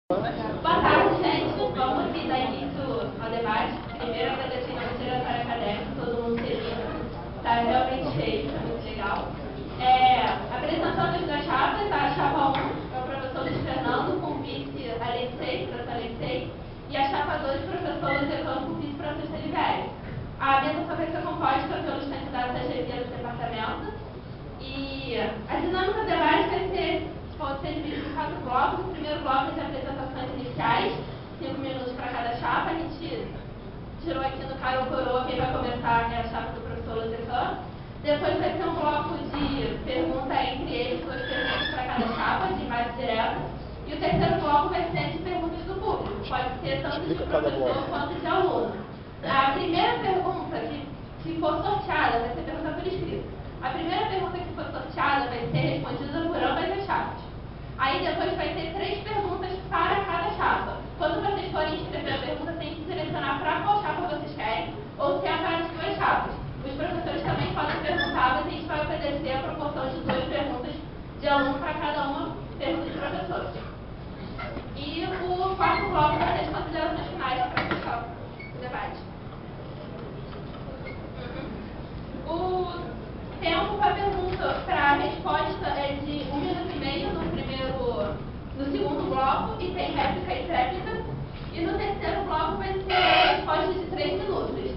Boa tarde, gente. Vamos aqui dar início ao debate. Primeiro, agradecendo ao diretório acadêmico, todo mundo servindo. Está realmente cheio, está muito legal. Apresentando as duas chapas, a chapa 1 é o professor Luiz Fernando, com vice Alexei, professor Alexei, e a chapa 2, professor Luciano, com vice professor Libério. A mesa só vai ser composta pelos candidatos a chefia do departamento. E a dinâmica do debate pode ser dividida em 4 blocos. O primeiro bloco é de apresentações iniciais, 5 minutos para cada chapa. A gente tirou aqui no cara ou coroa, quem vai começar é a chapa do professor Luciano. Depois vai ter um bloco de pergunta entre eles, 2 perguntas para cada chapa, de base direta. E o terceiro bloco vai ser de perguntas do público, pode ser tanto de professor quanto de aluno. A primeira pergunta que for sorteada vai ser pergunta por escrito. A primeira pergunta que for sorteada vai ser respondida por ambas as chapas. Aí depois vai ter 3 perguntas para cada chapa. Quando vocês forem escrever a pergunta, tem que selecionar para qual chapa vocês querem, ou se é para as 2 chapas. Os professores também podem perguntar, mas a gente vai obedecer a proporção de 2 perguntas de aluno para cada uma pergunta de professores. E o quarto bloco vai ter as considerações finais para fechar o debate. O tempo para pergunta para a resposta é de 1 minuto e meio no segundo bloco, e tem réplica e tréplica. E no terceiro bloco vai ser a resposta de 3 minutos.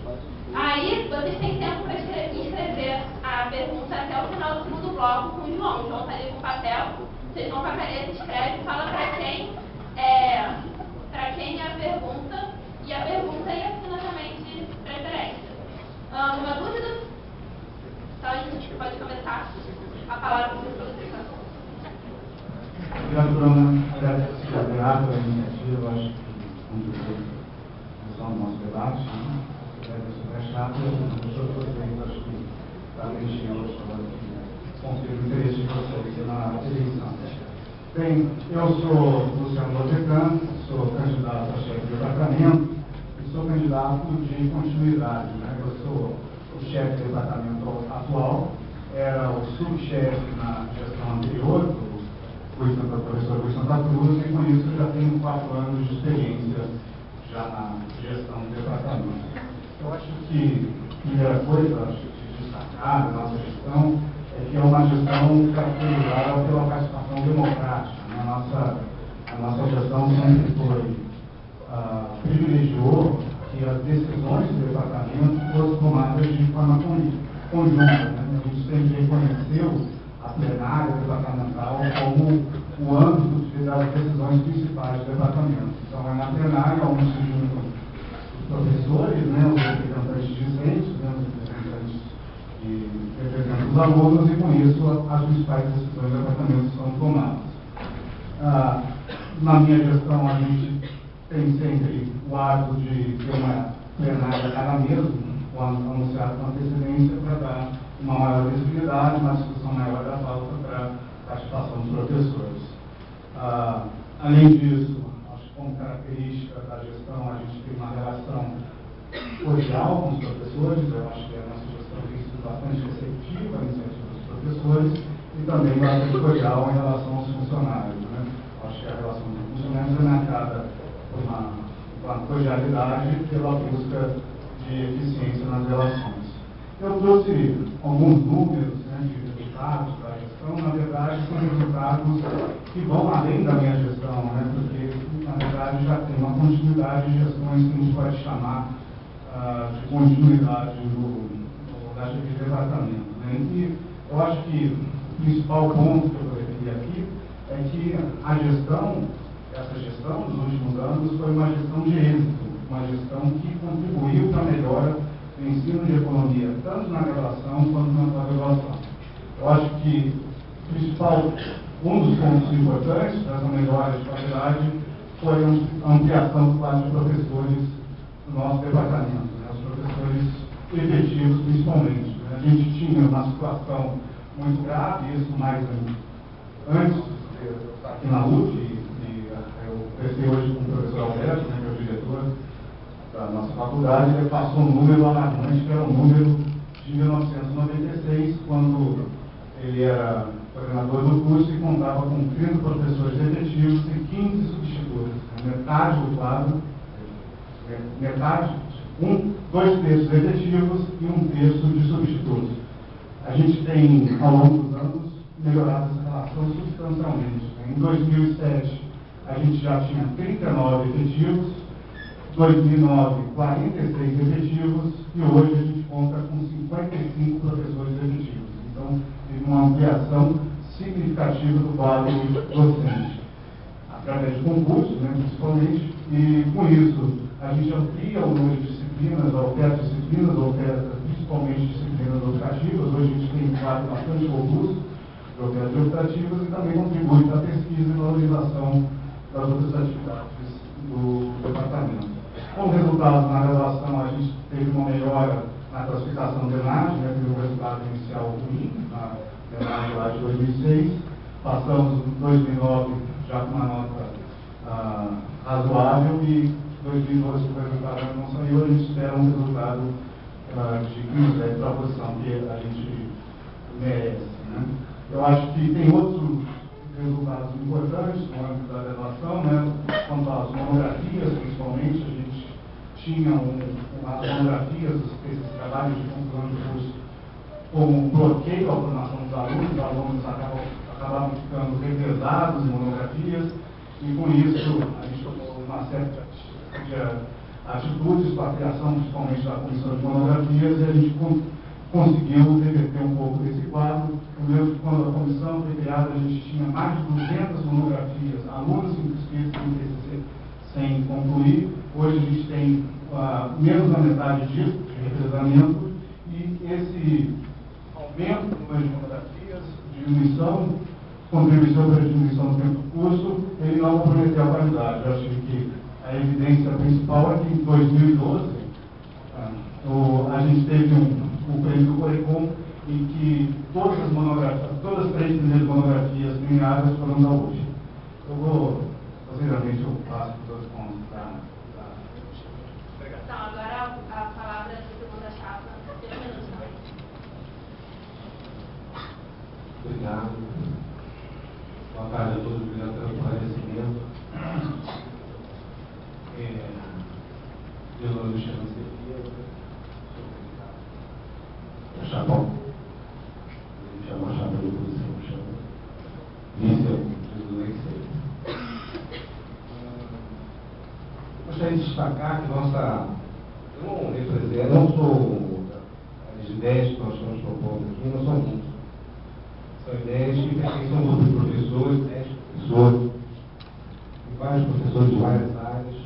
Aí vocês têm tempo para escrever a pergunta até o final do segundo bloco com o João. O João está ali com o papel, vocês vão com a caneta, escreve, fala para quem é a pergunta, e a pergunta e assina também de preferência. Uma dúvida? Então a gente pode começar a palavra com o professor Luciano. Obrigado, Bruna. Agradeço a iniciativa, acho que contribuiu no nosso debate. Agradeço a chapa, eu vocês, acho que está mexendo com o interesse de vocês na eleição. Bem, eu sou Luciano Lodecan, sou candidato a chefe de departamento e sou candidato de continuidade. Eu sou o chefe de departamento atual, era o subchefe na gestão anterior, do professor Rui Santa Cruz, e com isso eu já tenho 4 anos de experiência já na gestão do departamento. Eu acho que a primeira coisa de destacar da nossa gestão é que é uma gestão caracterizada pela participação democrática. A nossa gestão sempre privilegiou que as decisões do departamento fossem tomadas de forma conjunta. A gente sempre reconheceu a plenária departamental como o âmbito das decisões principais do departamento. Então, é na plenária onde se juntam os professores, os representantes discentes, os representantes que representam os alunos, e com isso as principais decisões do departamento são tomadas. Na minha gestão, a gente tem sempre o hábito de ter uma plenária cada mês, anunciado com antecedência, para dar uma maior visibilidade, uma discussão maior da pauta para a participação dos professores. Além disso, acho que como característica da gestão, a gente tem uma relação cordial com os professores. Eu acho que a nossa gestão tem sido bastante receptiva à iniciativa dos professores e também bastante cordial em relação aos funcionários. Acho que a relação dos funcionários é marcada por uma cordialidade e pela busca de eficiência nas relações. Eu trouxe alguns números de resultados da gestão. Na verdade, são resultados que vão além da minha gestão, porque, na verdade, já tem uma continuidade de gestões que a gente pode chamar de continuidade da chefia de departamento. E eu acho que o principal ponto que eu vou referir aqui é que essa gestão dos últimos anos foi uma gestão de êxito, uma gestão que contribuiu para a melhora do ensino de economia, tanto na graduação quanto na pós-graduação. Eu acho que um dos pontos importantes dessa melhora de qualidade foi a ampliação do quadro de professores do nosso departamento, os professores efetivos principalmente. A gente tinha uma situação muito grave, isso mais antes de estar aqui na UF, e eu conversei hoje com o professor Alberto, que é o diretor da nossa faculdade. Ele passou um número alarmante, que era um número de 1996, quando ele era coordenador do curso e contava com 30 professores efetivos e 15 substitutos. metade do quadro, metade, 2/3 efetivos e 1/3 de substitutos. A gente tem, ao longo dos anos, melhorado essa relação substancialmente. Em 2007, a gente já tinha 39 efetivos, 2009, 46 efetivos, e hoje a gente conta com 55 professores efetivos. Então, teve uma ampliação significativa do quadro docente, através de concursos, né, principalmente, e com isso a gente amplia o número de disciplinas, oferta principalmente disciplinas optativas. Hoje a gente tem um quadro bastante robusto de ofertas optativas e também contribui para a pesquisa e valorização das outras atividades do departamento. Como resultado, na graduação, a gente teve uma melhora na classificação do ENAD, né, teve um resultado inicial ruim, na ENAD lá de 2006, passamos em 2009 já com uma nota razoável e 2012 o resultado não saiu, a gente espera um resultado de 15 para a posição que a gente merece. Né? Eu acho que tem outros resultados importantes no âmbito da graduação, né? Quanto às monografias, principalmente, a gente tinha as monografias, esses trabalhos de conclusão de curso, como um bloqueio à formação dos alunos acabavam ficando represados em monografias, e com isso a gente tomou uma certa atitudes para a criação, principalmente da comissão de monografias, e a gente conseguiu reverter um pouco desse quadro. Eu lembro que quando a comissão foi criada, a gente tinha mais de 200 monografias, alunos inscritos no TCC sem concluir. Hoje a gente tem menos da metade disso, de represamento, e esse aumento do número de monografias, diminuição, contribuição para a diminuição do tempo do curso, ele não comprometeu a qualidade. Eu acho que a evidência principal é que em 2012 a gente teve um prêmio do Corecon em que todas as 3 primeiras monografias premiadas foram da UF. Eu vou, posteriormente, eu passo para os pontos da... Então, agora a palavra da segunda chapa, 3 minutos também. Obrigado. Boa tarde a todos, obrigado pelo esclarecimento. Meu nome é Chama Cerqueira, sou Chapão, ele chama a chapa de oposição, chama vice-presidente. Gostaria de destacar que eu não sou as ideias que nós estamos propondo aqui, não são muitas. São ideias que pertencem a um grupo de professores, 10 professores, e vários professores de várias áreas,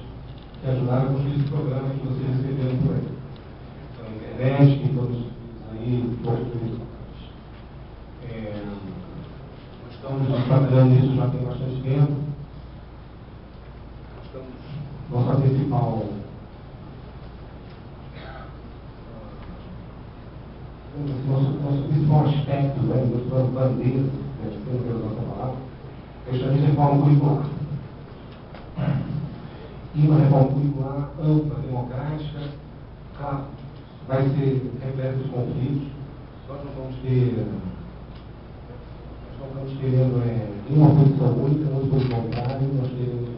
que ajudaram a construir esse programa que vocês receberam por aí. Então, a internet, que todos aí, português. Nós estamos trabalhando nisso já tem bastante tempo. Nossa principal aspecto, né, nossa bandeira, da nossa palavra, é justamente a reforma curricular. E uma reforma curricular ampla, democrática, claro, vai ser repleta de conflitos. Nós não estamos querendo uma posição única, muito pelo contrário, nós queremos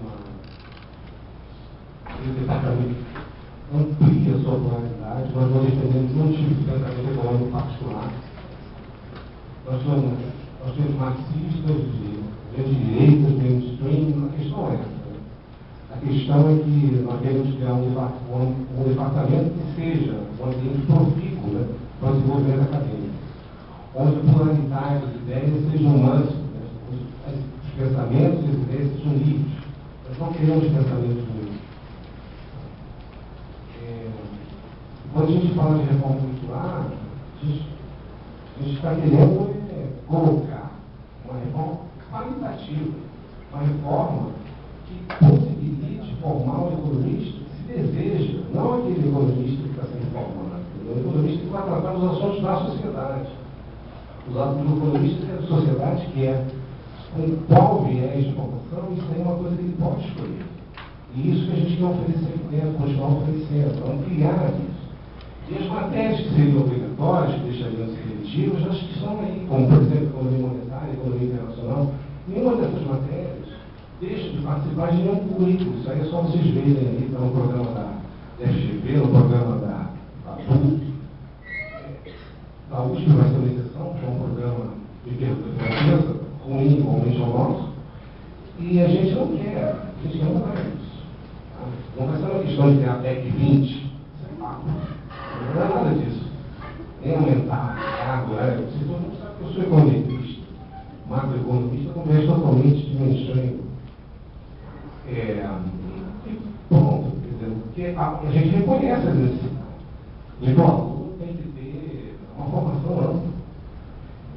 esse departamento amplia a sua pluralidade, nós não defendemos nenhum tipo de pensamento econômico particular. Nós temos marxistas, de direitas, mainstream, a questão é essa. A questão é que nós queremos criar um departamento que seja um ambiente profícuo, né, para o desenvolvimento acadêmico, onde a pluralidade das ideias seja humana, né, os pensamentos e as ideias sejam livres. Nós não queremos pensamentos únicos. Quando a gente fala de reforma curricular, a gente está querendo colocar uma reforma qualitativa, uma reforma que possibilite formar um economista que se deseja, não aquele economista que está sendo formado, o economista que vai tratar dos assuntos da sociedade. O economista que a sociedade quer, com qual viés de formação, isso é uma coisa que ele pode escolher. E isso que a gente quer oferecer aqui dentro, continuar oferecendo, ampliar isso. E as matérias que seriam obrigatórias, que deixariam de ser eletivas, elas estão aí, como, por exemplo, economia monetária, economia internacional. Nenhuma dessas matérias deixa de participar de nenhum currículo. Isso aí é só vocês verem aí, tá no programa da FGV, no programa da PUC. A USP vai ser uma exceção, que é um programa de defesa ruim, igualmente ao nosso, e a gente não quer mudar isso. Tá? Não vai ser uma questão de ter a PEC 20, isso é papo. Não é nada disso. Nem aumentar a água, todo mundo sabe que eu sou economista, macroeconomista, com viés totalmente de mainstream. E pronto, quer dizer, porque a gente reconhece as necessidades. Então, o aluno tem que ter uma formação ampla.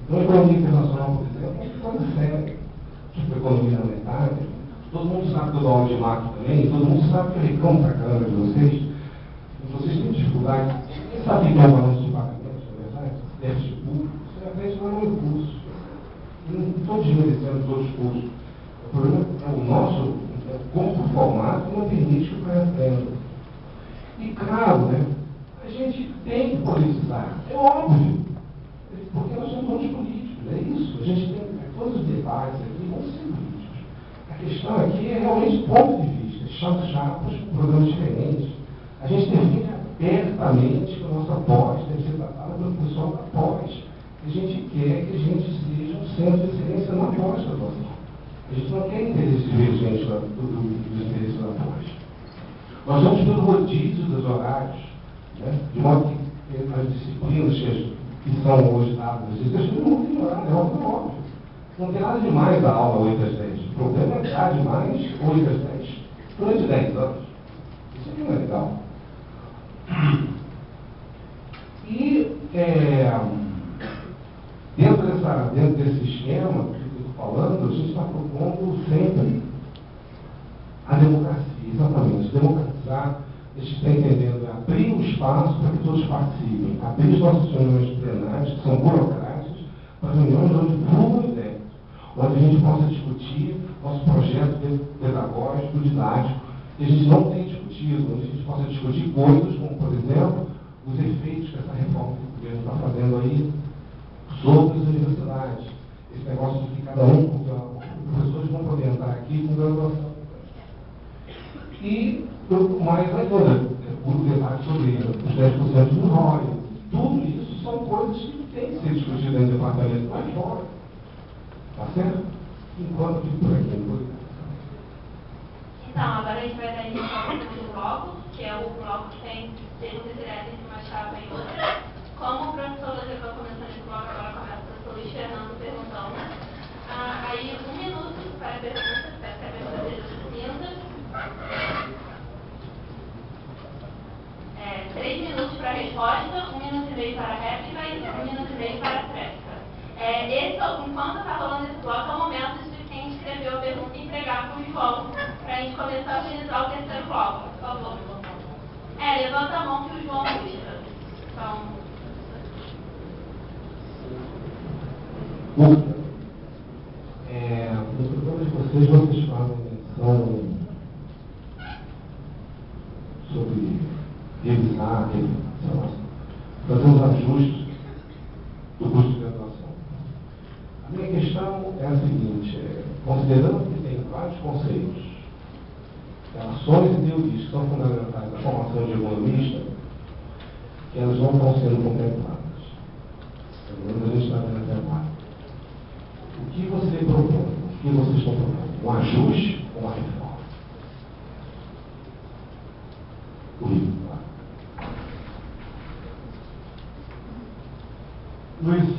Então, a economia internacional, por exemplo, é uma coisa séria. Tipo, economia monetária. Todo mundo sabe que eu dou aula de macro também, todo mundo sabe que eu reclamo pra caramba de vocês. E vocês têm dificuldade. Quem sabe que é o balanço de pagamento, na verdade, déficit público, você aprende lá no curso. Não estou desmerecendo os outros cursos. O problema é o nosso corpo formado não permite que o cara aprenda. E claro, né, a gente tem que politizar, é óbvio, porque nós somos todos políticos, é isso. A gente tem todos os debates aqui vão ser políticos. A questão aqui é realmente ponto de vista, chapas, programas diferentes. A gente defende abertamente que a nossa pós deve ser tratada pelo pessoal da pós. A gente quer que a gente seja um centro de excelência na pós-graduação. A gente não quer interesse divergente dos interesses da pós. Nós vamos pelo rodízio dos horários, né? De modo que as disciplinas que são hoje dadas, as não tem horário, é óbvio. Não tem nada demais a aula 8 às 10. O problema é dar demais 8 às 10. Durante 10 anos. Isso aqui não é legal. E dentro desse esquema que eu estou falando, a gente está propondo sempre a democracia, exatamente. Democratizar, a gente está entendendo, é abrir o espaço para que todos participem, abrir as nossas reuniões plenárias, que são burocráticas, para reuniões onde fluam ideias, onde a gente possa discutir nosso projeto pedagógico, didático, que a gente não tem discutido, onde a gente possa discutir coisas como, por exemplo, os efeitos que essa reforma que o governo está fazendo aí sobre as universidades. Esse negócio de que cada os professores vão poder entrar aqui com graduação. E mais ainda, o debate sobre os 10% do royalties. Tudo isso são coisas que têm que ser discutidas no departamento lá fora. Tá certo? Enquanto fico por aqui. Então, agora a gente vai dar início ao segundo bloco, que é o bloco que tem perguntas diretas de uma chapa e outra. Como o professor levou começando esse bloco, agora começa o professor Luiz Fernando perguntando. Aí, 1 minuto para a pergunta, espero que a pergunta seja sucinta. 3 minutos para a resposta, 1 minuto e meio para a réplica e 1 minuto e meio para a tréplica. Enquanto está rolando esse bloco, é o momento de quem escreveu a pergunta entregar para o João, para a gente começar a utilizar o terceiro bloco, por favor. Levanta a mão que o João puxa. Então... No programa de vocês falam sobre revisar, fazer os ajustes do custo de graduação. A minha questão é a seguinte, considerando que tem vários conceitos, ações e teorias que são fundamentais na formação de economista, que elas não estão sendo contempladas. Pelo menos a gente está vendo até agora. O que você propõe? O que vocês estão propondo? Um ajuste ou uma reforma? Luiz,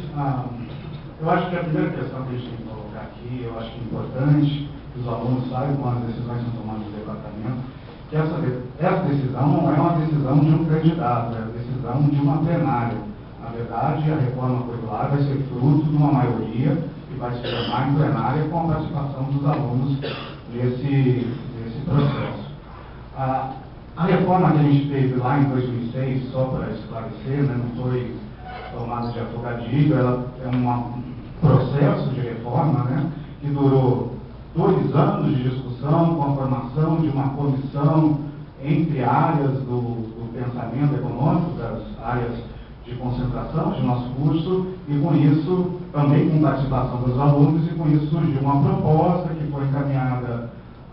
eu acho que a primeira questão que a gente tem que colocar aqui, eu acho que é importante que os alunos saibam as decisões que são tomadas no departamento, que essa decisão não é uma decisão de um candidato, é a decisão de uma plenária. Na verdade, a reforma curricular vai ser fruto de uma maioria que vai se formar em plenária com a participação dos alunos nesse processo. A reforma que a gente teve lá em 2006, só para esclarecer, né, não foi tomada de afogadilho, ela é um processo de reforma, né, que durou 2 anos de discussão com a formação de uma comissão entre áreas do pensamento econômico, das áreas de concentração de nosso curso, e com isso, também com participação dos alunos, e com isso surgiu uma proposta que foi encaminhada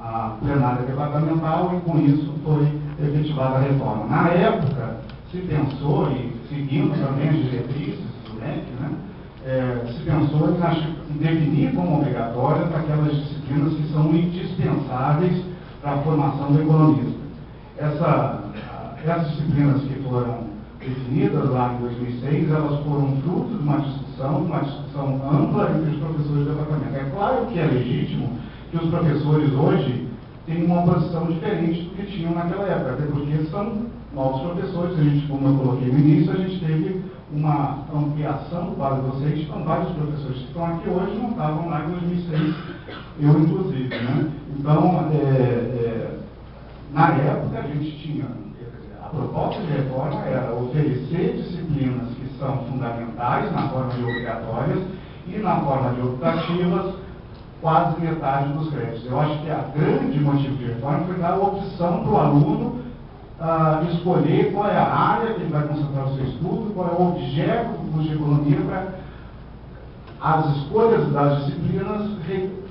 a plenária departamental e, com isso, foi efetivada a reforma. Na época, se pensou, e seguindo também as diretrizes do MEC, né, se pensou em definir como obrigatórias aquelas disciplinas que são indispensáveis para a formação do economista. Essas disciplinas que foram definidas lá em 2006, elas foram fruto de uma discussão ampla entre os professores do departamento. É claro que é legítimo que os professores hoje tenham uma posição diferente do que tinham naquela época, até porque são novos professores. A gente, como eu coloquei no início, a gente teve uma ampliação do quadro docente. Então, vários professores que estão aqui hoje não estavam lá em 2006, eu inclusive, né? Então, na época, a gente tinha, a proposta de reforma era oferecer disciplinas que são fundamentais na forma de obrigatórias e na forma de optativas, quase metade dos créditos. Eu acho que a grande motivo de reforma foi dar a opção para o aluno escolher qual é a área que ele vai concentrar o seu estudo, qual é o objeto do curso de economia, para as escolhas das disciplinas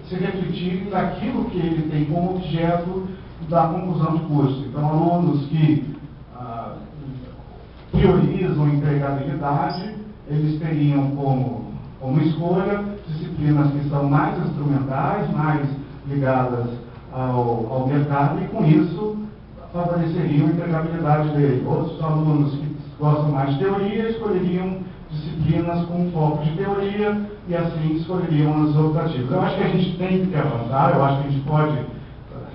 se refletirem naquilo que ele tem como objeto da conclusão de curso. Então, alunos que priorizam empregabilidade, eles teriam como escolha disciplinas que são mais instrumentais, mais ligadas ao mercado, e com isso favoreceriam a empregabilidade dele. Outros alunos que gostam mais de teoria escolheriam disciplinas com foco de teoria e assim escolheriam as optativas. Eu acho que a gente tem que avançar, eu acho que a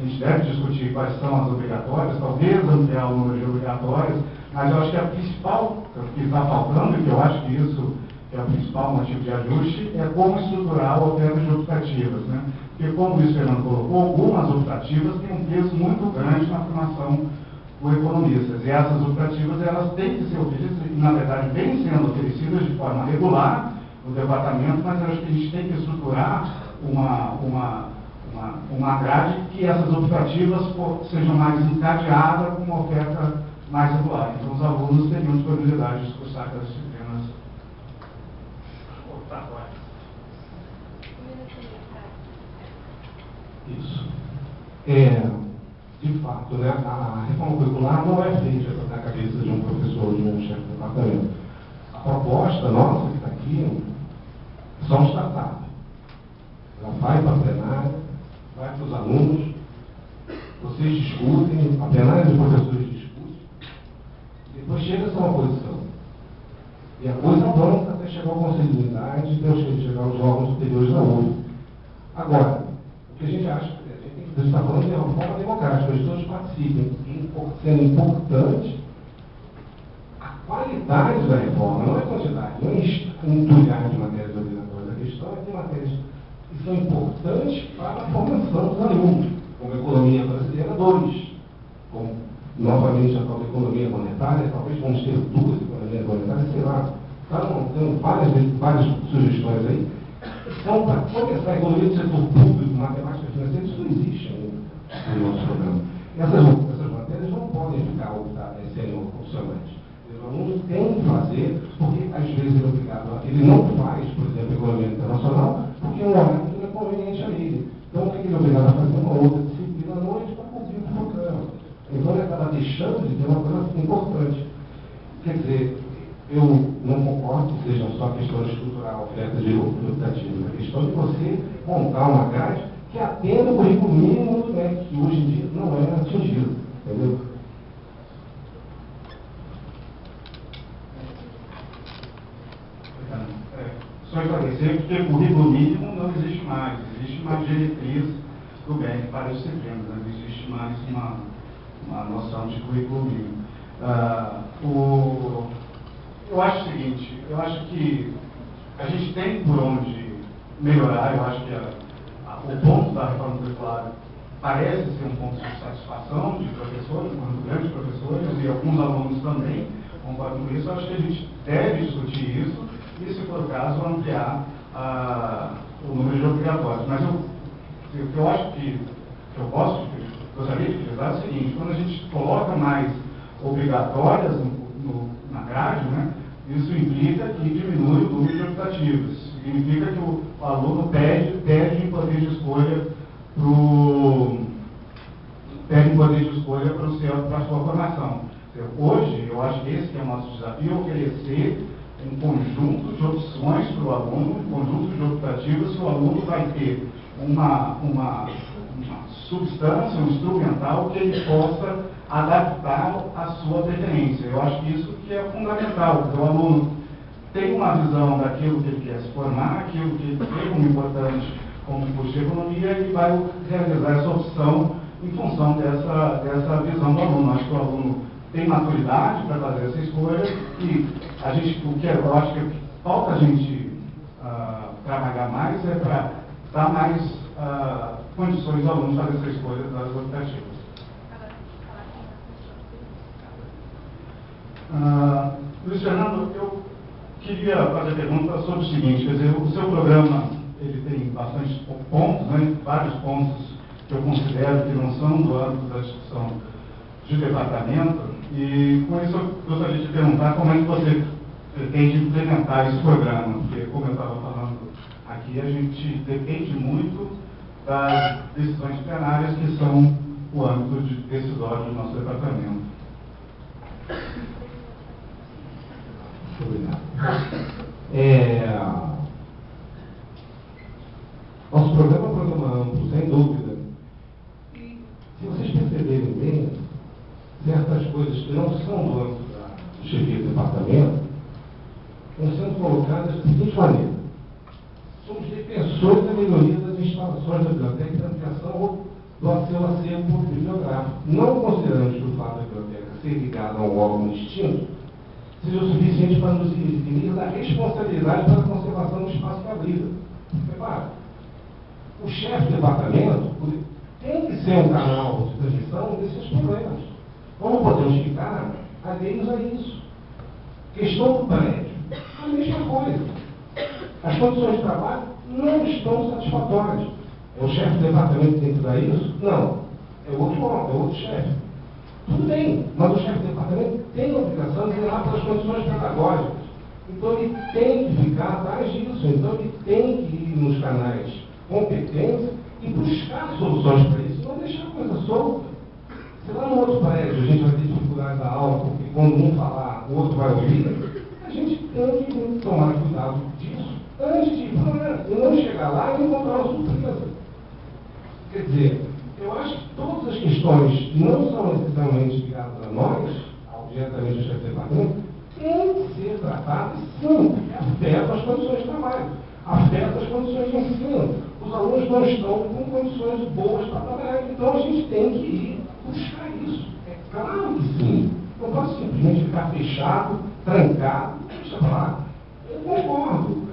gente deve discutir quais são as obrigatórias, talvez ampliar o número de obrigatórias, mas eu acho que a principal, que está faltando, e que eu acho que isso é o principal motivo de ajuste, é como estruturar a oferta de optativas, né? Porque, como o Luiz Fernando colocou, algumas optativas têm um peso muito grande na formação por economistas, e essas optativas elas têm que ser oferecidas, e na verdade vêm sendo oferecidas de forma regular no departamento, mas eu acho que a gente tem que estruturar uma grade que essas optativas sejam mais encadeadas com uma oferta mais regular. Então, os alunos teriam disponibilidade de cursar aquelas disciplinas optatórias. Isso. De fato, né, a reforma curricular não é feita na cabeça de um professor ou de um chefe de departamento. A proposta nossa que está aqui é só um startup. Ela vai para a plenária, vai para os alunos, vocês discutem, a plenária dos professores discute, depois chega-se a uma posição. E a coisa avança até chegar ao Conselho de Unidade e depois chegar aos órgãos superiores da UF. Agora, o que a gente acha, a gente está falando de uma forma democrática, as pessoas participem, sendo importante a qualidade da reforma, não é quantidade, não é entulhar de matérias obrigatórias, a questão é ter matérias que são importantes para a formação dos alunos, como a economia brasileira 2, como novamente a própria economia monetária, talvez vamos ter 2 economias monetárias, sei lá. Então, temos várias sugestões aí. Então, para começar a economia do setor público, matemática financeira, isso não existe no nosso programa. Essas matérias não podem ficar sendo opcionais. Os alunos têm que fazer, porque às vezes ele é obrigado a. Ele não faz, por exemplo, economia internacional, porque é um horário que não é conveniente a ele. Então, o que ele é obrigado a fazer? Uma outra disciplina à noite para cumprir o programa. Então, ele acaba deixando de ter uma coisa importante. Quer dizer, eu não concordo que seja só questão de estruturar a oferta de optativa. É questão de você montar uma grade que atenda o currículo mínimo do MEC, que hoje em dia não é atingido. Entendeu? Só esclarecer que o currículo mínimo não existe mais. Existe uma diretriz do MEC para as disciplinas. Não existe mais uma noção de currículo mínimo. Eu acho o seguinte, eu acho que a gente tem por onde melhorar. Eu acho que o ponto da reforma curricular parece ser um ponto de satisfação de professores, de grandes professores, e alguns alunos também concordam com isso. Eu acho que a gente deve discutir isso e, se for o caso, ampliar o número de obrigatórios. Mas o que eu acho que eu gostaria de utilizar é o seguinte: quando a gente coloca mais obrigatórias na grade, né, isso implica que diminui o número de optativas. Significa que o aluno perde em poder de escolha tem poder de escolha para a sua formação. Hoje, eu acho que esse que é o nosso desafio, oferecer um conjunto de opções para o aluno, um conjunto de optativas que o aluno vai ter uma substância, um instrumental que ele possa adaptar à sua preferência. Eu acho que isso que é fundamental, porque o aluno tem uma visão daquilo que ele quer se formar, aquilo que ele vê como importante como curso de economia, e vai realizar essa opção em função dessa visão do aluno. Acho que o aluno tem maturidade para fazer essa escolha e eu acho que falta a gente trabalhar mais para dar mais condições ao aluno fazer essa escolha das optativas. Luiz Fernando, eu queria fazer a pergunta sobre o seguinte, quer dizer, o seu programa ele tem bastantes pontos, né, vários pontos que eu considero que não são do âmbito da discussão de departamento, e com isso eu gostaria de perguntar como é que você pretende implementar esse programa, porque, como eu estava falando aqui, a gente depende muito das decisões plenárias que são o âmbito decisório do nosso departamento. Obrigado. Nosso programa é um programa amplo, sem dúvida. E, se vocês perceberem bem, certas coisas que não são do âmbito do chefia do departamento estão sendo colocadas da seguinte maneira: somos defensores da melhoria das instalações da biblioteca e da ampliação do seu acervo bibliográfico, não consideramos que o fato da biblioteca ser ligada a um órgão distinto seja o suficiente para nos eximir da responsabilidade pela conservação do espaço que abriga. Repara, o chefe do departamento tem que ser um canal de transmissão desses problemas. Não podemos ficar alheios a isso. Questão do prédio, a mesma coisa. As condições de trabalho não estão satisfatórias. É o chefe do departamento que tem que dar isso? Não. É outro chefe. Tudo bem, mas o chefe do departamento tem a obrigação de zelar pelas condições pedagógicas. Então ele tem que ficar atrás disso. Então ele tem que ir nos canais competentes e buscar soluções para isso, não deixar a coisa solta. Se lá no outro prédio a gente vai ter dificuldade da aula, porque quando um falar, o outro vai ouvir, a gente tem que tomar cuidado disso antes de ir para e não chegar lá e encontrar uma surpresa. Quer dizer, eu acho que todas as questões não são necessariamente ligadas a nós, diretamente ao chefe de departamento, têm que ser tratadas sim, porque afetam as condições de trabalho, afetam as condições de ensino. Os alunos não estão com condições boas para trabalhar, então a gente tem que ir buscar isso. É claro que sim. Não posso simplesmente ficar fechado, trancado, deixa para lá. Eu concordo.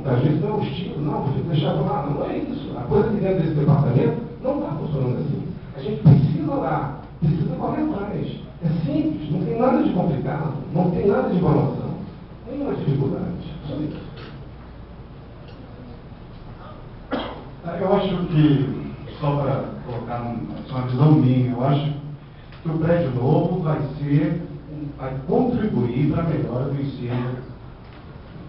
Às vezes não é o estilo, não, vou deixar para lá. Não é isso. A coisa que dentro desse departamento não está funcionando assim. A gente precisa lá, precisa correr atrás. É simples, não tem nada de complicado, não tem nada de informação. Nenhuma dificuldade. Só isso. Eu acho que, só para colocar uma visão minha, eu acho que o prédio novo vai contribuir para a melhora do ensino,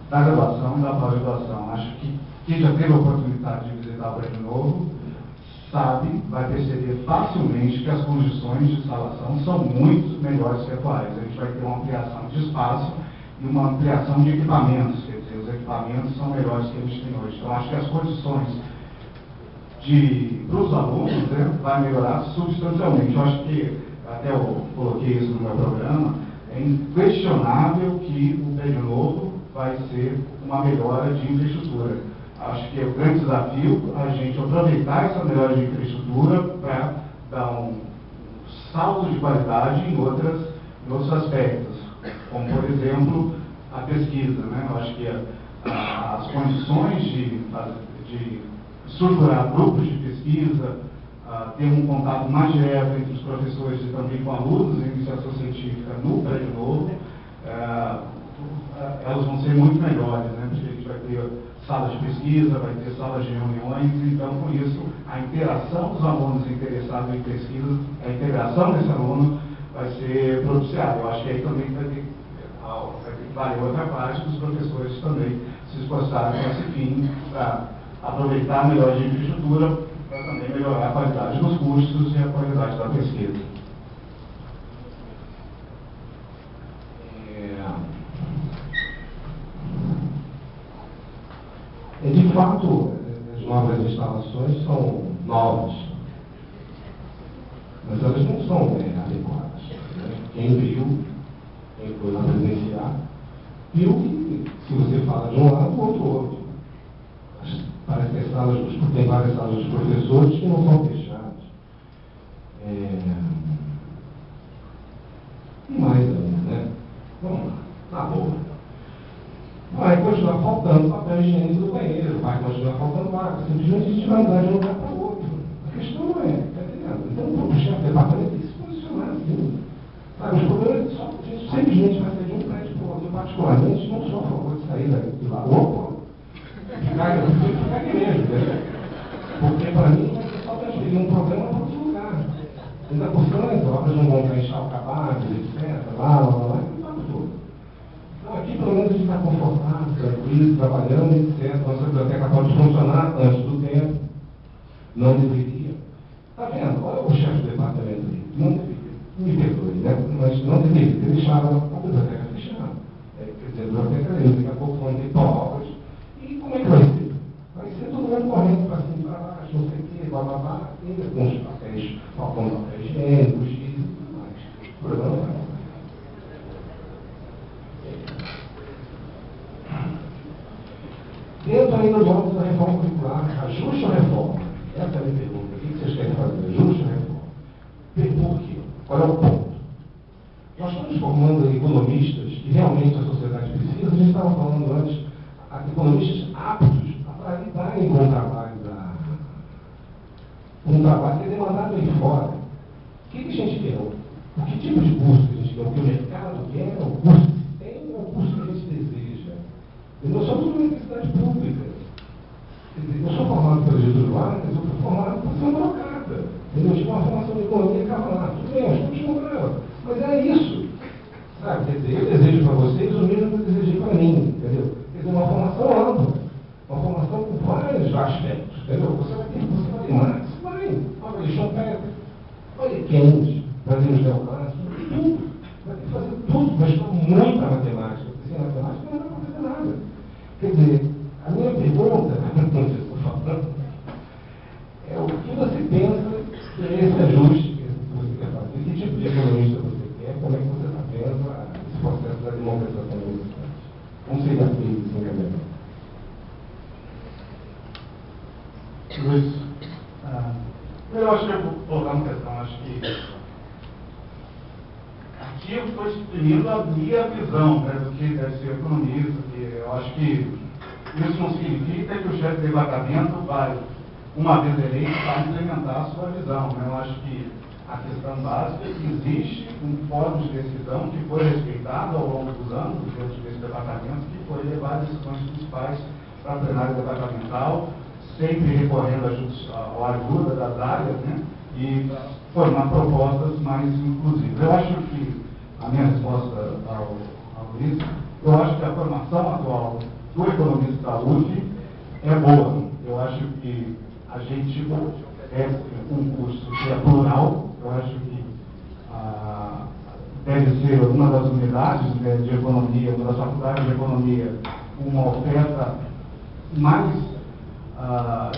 da graduação e da pós-graduação. Acho que quem já teve a oportunidade de visitar o prédio novo sabe, vai perceber facilmente que as condições de instalação são muito melhores que atuais. A gente vai ter uma ampliação de espaço e uma ampliação de equipamentos, quer dizer, os equipamentos são melhores que a gente tem hoje. Então, acho que as condições para os alunos, né, vai melhorar substancialmente. Eu acho que, até eu coloquei isso no meu programa, é inquestionável que o prédio novo vai ser uma melhora de infraestrutura. Acho que é o grande desafio a gente aproveitar essa melhora de infraestrutura para dar um salto de qualidade em outros aspectos, como, por exemplo, a pesquisa, né? Eu acho que as condições de estruturar grupos de pesquisa, ter um contato mais direto entre os professores e também com alunos em iniciação científica no prédio novo, elas vão ser muito melhores, né? Porque a gente vai ter salas de pesquisa, vai ter salas de reuniões, então, com isso, a interação dos alunos interessados em pesquisa, a integração desse aluno vai ser propiciada. Eu acho que aí também vai ter que valer outra parte dos professores também se esforçarem com esse fim para aproveitar melhor a infraestrutura para também melhorar a qualidade dos cursos e a qualidade da pesquisa. De fato, as novas instalações são novas, mas elas não são adequadas. Né? Quem viu, quem foi lá presenciar, viu que se você fala de um lado, o outro outro. Parece que as salas, tem várias salas dos professores que não são fechadas. E mais ainda, né? Vamos lá, na boa. Vai continuar faltando papel higiênico do banheiro, vai continuar faltando água. Simplesmente a gente vai mudar de um lugar para o outro. A questão não é, tá entendendo? Então, o chefe do departamento tem que se posicionar assim. Sabe, os problemas só a gente simplesmente vai sair de um prédio para o outro. Eu, particularmente, não sou a favor de sair de lá. Opa! Ficar aqui mesmo, entendeu? Porque, para mim, vai ser só transferir um problema para outro lugar. Ainda por cima, as obras não vão fechar o cabaz, etc. Lá, e tá tudo. Aqui, pelo menos, a gente está confortável, tranquilo, trabalhando, etc. Nossa biblioteca pode funcionar antes do tempo. Não deveria. Está vendo? Olha o chefe do departamento aí. Não deveria. Me perdoe, né? Mas não deveria ter deixado a biblioteca fechada. Quer dizer, a biblioteca daqui a pouco vão ter provas. E como é que vai ser? Vai ser todo mundo correndo para cima e para baixo, não sei o quê, blá blá blá. Ainda com os papéis, faltando papéis higiênicos e tudo mais. O problema não é. Dentro ainda do âmbito da reforma curricular, ajuste ou reforma? Essa é a minha pergunta. O que vocês querem fazer? Ajuste ou reforma? Por quê? Qual é o ponto? Nós estamos formando economistas que realmente a sociedade precisa. A gente estava falando antes, economistas aptos para lidarem com o trabalho que é demandado aí fora. O que a gente quer? Que tipo de curso que a gente quer? O que o mercado quer? O curso que tem ou o curso que a gente deseja? E nós somos uma universidade pública. Quer dizer, eu sou formado pelo Getúlio Vargas, eu fui formado por ser um burocrata. Eu tive uma formação de economia e estava lá. Tudo bem, eu estou problema. Mas é isso. Sabe? Quer dizer, eu desejo para vocês o mesmo que eu desejei para mim. Entendeu? Quer dizer, uma formação ampla. Uma formação com vários aspectos. Entendeu? Você vai ter Marx, olha Schumpeter, olha Keynes, fazer os neoclássicos, tudo. Vai ter que fazer tudo, mas com muita matemática. Porque sem matemática não dá para fazer nada. Quer dizer, a minha pergunta, não sei se estou falando, é o que você pensa que é esse ajuste que você quer fazer? Que tipo de economista você quer? Como é que você está vendo esse processo da democratização da universidade? Como seria feito esse encaminhamento? Luiz, eu acho que eu vou colocar uma questão, acho que aqui eu estou exprimindo a minha visão, né, do que deve ser economista, que eu acho que isso não significa que o chefe de departamento vai, uma vez eleito, vai implementar a sua visão, né? Eu acho que a questão básica é que existe um fórum de decisão que foi respeitado ao longo dos anos dentro desse departamento, que foi levar decisões principais para a plenária departamental, sempre recorrendo à ajuda das áreas, né, e formar propostas mais inclusivas. Eu acho que, a minha resposta ao Luiz, eu acho que a formação atual do economista da UF é boa. Eu acho que a gente é um curso que é plural. Eu acho que deve ser uma das unidades, né, de economia, uma das faculdades de economia, uma oferta mais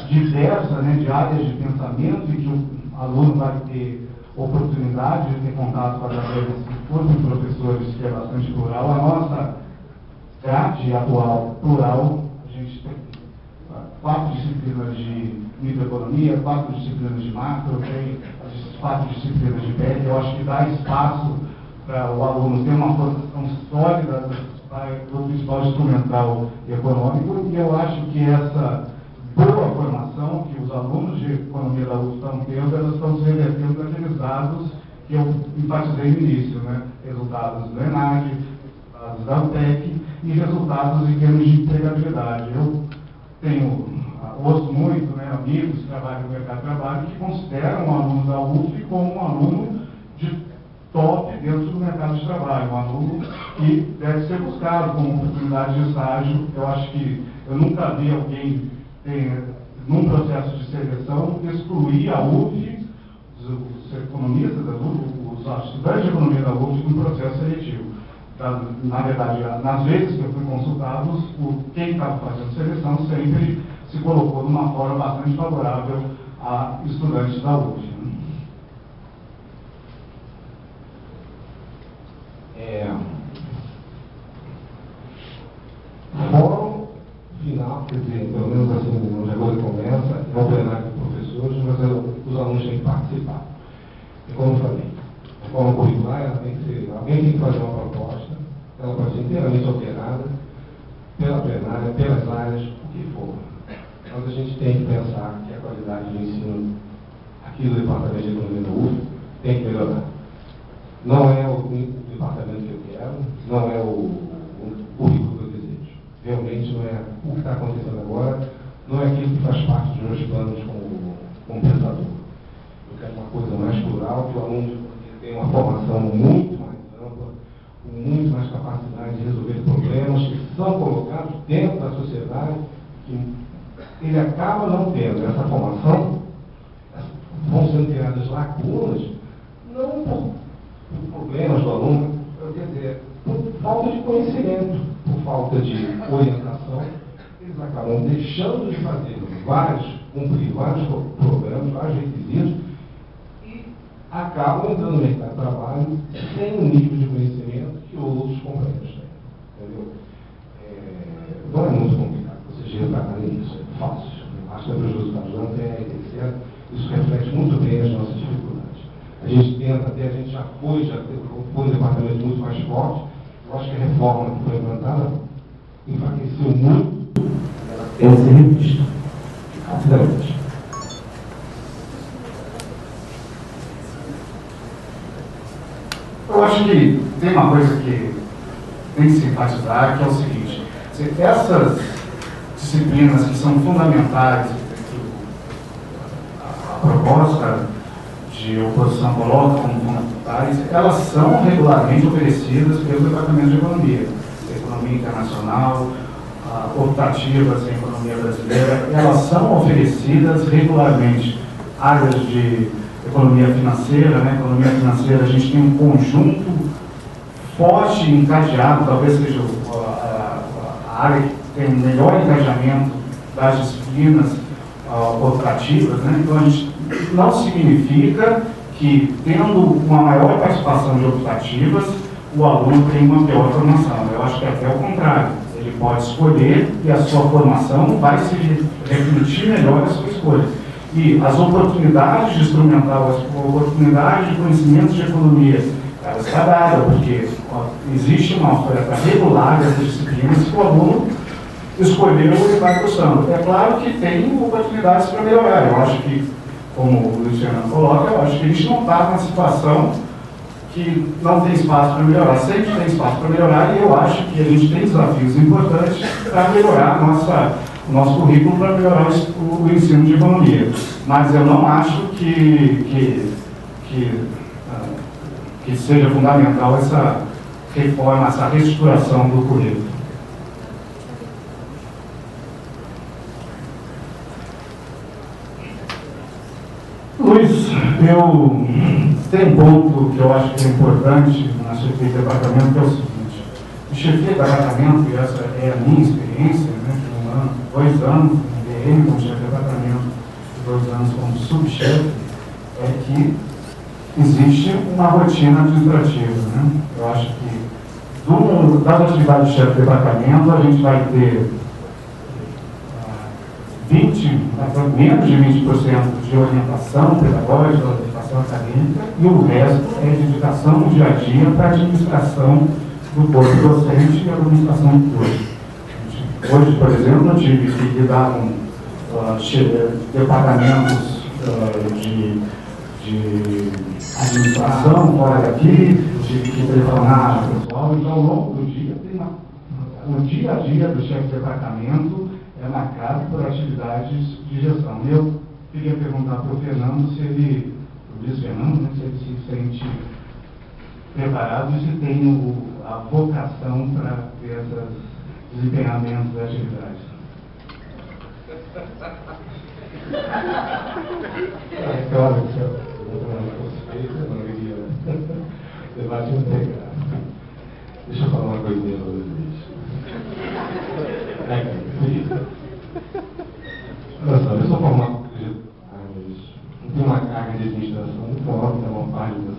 diversa, né, de áreas de pensamento, e que o aluno vai ter oportunidade de ter contato com através desse curso de professores, que é bastante plural. A nossa grade atual plural, a gente tem 4 disciplinas de microeconomia, 4 disciplinas de macro, tem 4 disciplinas de PEC. Eu acho que dá espaço para o aluno ter uma formação sólida do principal instrumental econômico, e eu acho que essa boa formação que os alunos de economia da UF estão tendo, elas estão se revertendo naqueles dados que eu enfatizei no início, né? Resultados do ENAD, resultados da UTEC e resultados em termos de empregabilidade. Eu ouço muito, né, amigos que trabalham no mercado de trabalho que consideram um aluno da UF como um aluno de top dentro do mercado de trabalho, um aluno que deve ser buscado como oportunidade de estágio. Eu acho que eu nunca vi alguém num processo de seleção, excluir a UF, os economistas da UF, os estudantes de economia da UF, no processo seletivo. Na verdade, nas vezes que eu fui consultado, quem estava fazendo seleção sempre se colocou de uma forma bastante favorável a estudantes da UF. Fórum final, quer dizer, pelo menos assim, onde agora começa, é um plenário de professores, mas os alunos têm que participar. E como eu falei, a forma curricular, ela tem que ser, alguém tem que fazer uma proposta, ela pode ser inteiramente alterada pela plenária, pelas áreas, o que for. Mas a gente tem que pensar que a qualidade do ensino aqui do Departamento de Economia da UF tem que melhorar. Não é o departamento que eu quero, não é o currículo que eu desejo. Realmente não é o que está acontecendo agora, não é aquilo que faz parte dos meus planos como pensador. Eu quero uma coisa mais plural, que o aluno tenha uma formação muito mais ampla, com muito mais capacidade de resolver problemas que são colocados dentro da sociedade, que ele acaba não tendo essa formação, vão sendo criadas lacunas, não por problemas do aluno, quer dizer, por falta de conhecimento, por falta de orientação, eles acabam deixando de fazer cumprir vários programas, vários requisitos, e acabam entrando no mercado de trabalho sem o nível de conhecimento que outros companheiros têm. Entendeu? Não é muito complicado vocês retratarem isso, é fácil. Acho que os resultados não têm etc. Isso reflete muito bem as nossas dificuldades. A gente tenta, até a gente já foi um departamento muito mais forte. Eu acho que a reforma que foi implantada enfraqueceu muito. Ela deve ser revista rapidamente. Eu acho que tem uma coisa que tem que se enfatizar, que é o seguinte: essas disciplinas que são fundamentais, a proposta de oposição coloca como fundamentais, elas são regularmente oferecidas pelo Departamento de Economia. Economia internacional, optativas em economia brasileira, elas são oferecidas regularmente. Áreas de economia financeira, né? Economia financeira, a gente tem um conjunto forte e encadeado, talvez seja a área que tem o melhor engajamento das disciplinas optativas, né? Então, a gente não significa que, tendo uma maior participação de optativas, o aluno tem uma pior formação. Eu acho que é até o contrário. Ele pode escolher e a sua formação vai se refletir melhor na sua escolha. E as oportunidades de instrumental, as oportunidades de conhecimento de economia, ela está dada, porque existe uma oferta regular dessas disciplinas que o aluno escolheu e vai cursando. É claro que tem oportunidades para melhorar. Eu acho que, como o Luciano coloca, eu acho que a gente não está numa situação que não tem espaço para melhorar. Sempre tem espaço para melhorar, e eu acho que a gente tem desafios importantes para melhorar o nosso currículo, para melhorar o ensino de economia. Mas eu não acho que seja fundamental essa reforma, essa reestruturação do currículo. Luiz, tem um ponto que eu acho que é importante na chefia de departamento, que é o seguinte: a chefia de departamento, e essa é a minha experiência, né, de 2 anos em DM como chefe de departamento, 2 anos como subchefe, é que existe uma rotina administrativa, né? Eu acho que das atividades de chefe de departamento, a gente vai ter menos de 20% de orientação pedagógica, orientação acadêmica, e o resto é dedicação no dia a dia para a administração do corpo docente e a administração do curso. Hoje, por exemplo, eu tive que lidar com departamentos de administração fora daqui, tive que telefonar ao pessoal. Então, ao longo do dia, o dia a dia do chefe de departamento é marcado por atividades de gestão. Eu queria perguntar para o Fernando se ele, o Luiz Fernando, né, se ele se sente preparado e se tem a vocação para desempenhamento da atividade. É claro que se eu não fosse feito, eu não iria debate integrar. Deixa eu falar uma coisinha para vocês. Olha só, eu sou formado tem uma carga de administração muito alta, é uma página.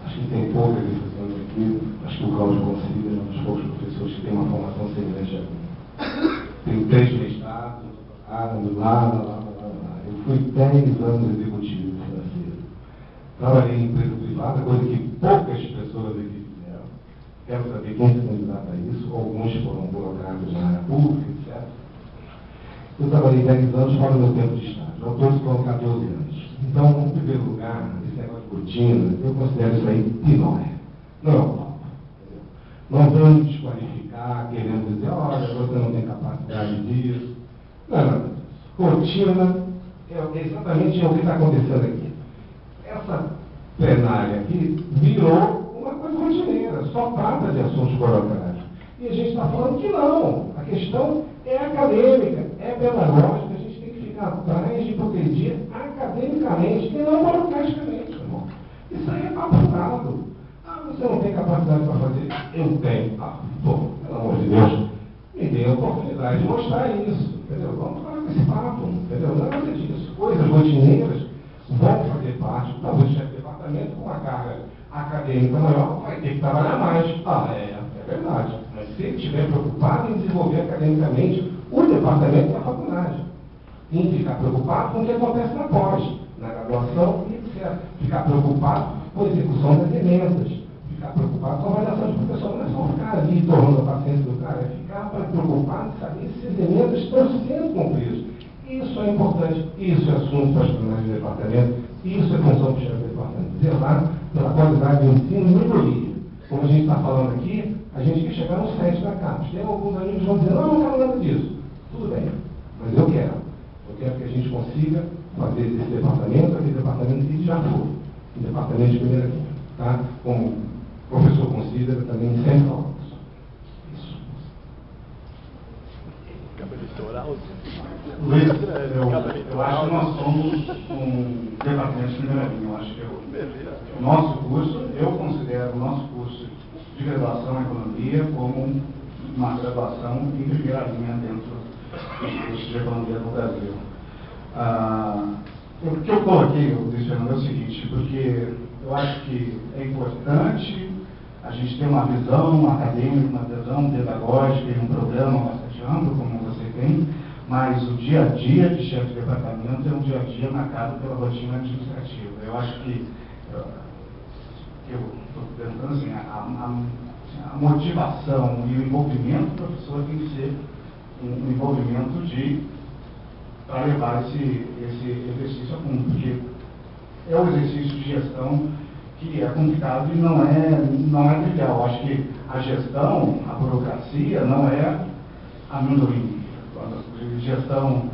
Acho que tem poucas decisões aqui. Acho que o Cláudio considera um dos poucos professores que tem uma formação semelhante a mim. Tenho 3 mestrados, lá. Eu fui 10 anos executivo financeiro. Trabalhei em empresa privada, coisa que poucas pessoas aqui fizeram. Quero saber quem se candidata a isso. Alguns foram colocados na área pública, etc. Eu trabalhei 10 anos fora do meu tempo de estágio. Eu estou com 14 anos. Então, em primeiro lugar, esse negócio de rotina, eu considero isso aí pinóia. Não é o papo. Não vamos desqualificar, querendo dizer, olha, você não tem capacidade disso. Não. Rotina é exatamente o que está acontecendo aqui. Essa plenária aqui virou uma coisa rotineira, só trata de assuntos burocráticos. E a gente está falando que não. A questão é acadêmica, é pedagógica, a gente tem que ficar atrás de hipocrisia academicamente e não burocraticamente, irmão. Isso aí é papo dado. Você não tem capacidade para fazer? Eu tenho. Pelo amor de Deus, me dê a oportunidade de mostrar isso, entendeu? Vamos falar com esse papo, entendeu? Nada disso. Coisas rotineiras vão fazer parte, talvez o chefe de departamento com uma carga acadêmica maior vai ter que trabalhar mais. É verdade. Mas se ele estiver preocupado em desenvolver academicamente o departamento da faculdade, em ficar preocupado com o que acontece na pós, na graduação e etc. Ficar preocupado com a execução das emendas, ficar preocupado com a avaliação de professor, não é só ficar ali tornando a paciência do cara, é ficar preocupado em saber se as emendas estão sendo cumpridas. Isso é importante, isso é assunto para as plenárias do departamento, isso é função do chefe do departamento, zelar pela qualidade do ensino e melhoria. Como a gente está falando aqui, a gente quer chegar no 7 da CAPES. Tem alguns amigos que vão dizer, não quero nada disso. Tudo bem, mas eu quero. Eu quero que a gente consiga fazer esse departamento, aquele departamento que já foi. O departamento de primeira linha. Tá? Como o professor considera, também sempre fala. Isso. Luiz, eu acho que nós somos um departamento de primeira linha. Eu acho que o nosso curso, eu considero o nosso curso de graduação em economia como uma graduação em primeira linha dentro dos cursos de economia no Brasil. O que eu coloquei, Cristiano, é o seguinte, porque eu acho que é importante a gente ter uma visão acadêmica, uma visão pedagógica e um programa bastante amplo, como você tem, mas o dia a dia de chefe de departamento é um dia a dia marcado pela rotina administrativa. Eu acho que eu estou pensando assim, a motivação e o envolvimento do professor tem que ser um envolvimento para levar esse exercício a fundo, porque é um exercício de gestão que é complicado e não é trivial. Eu acho que a gestão, a burocracia, não é amendoim. Gestão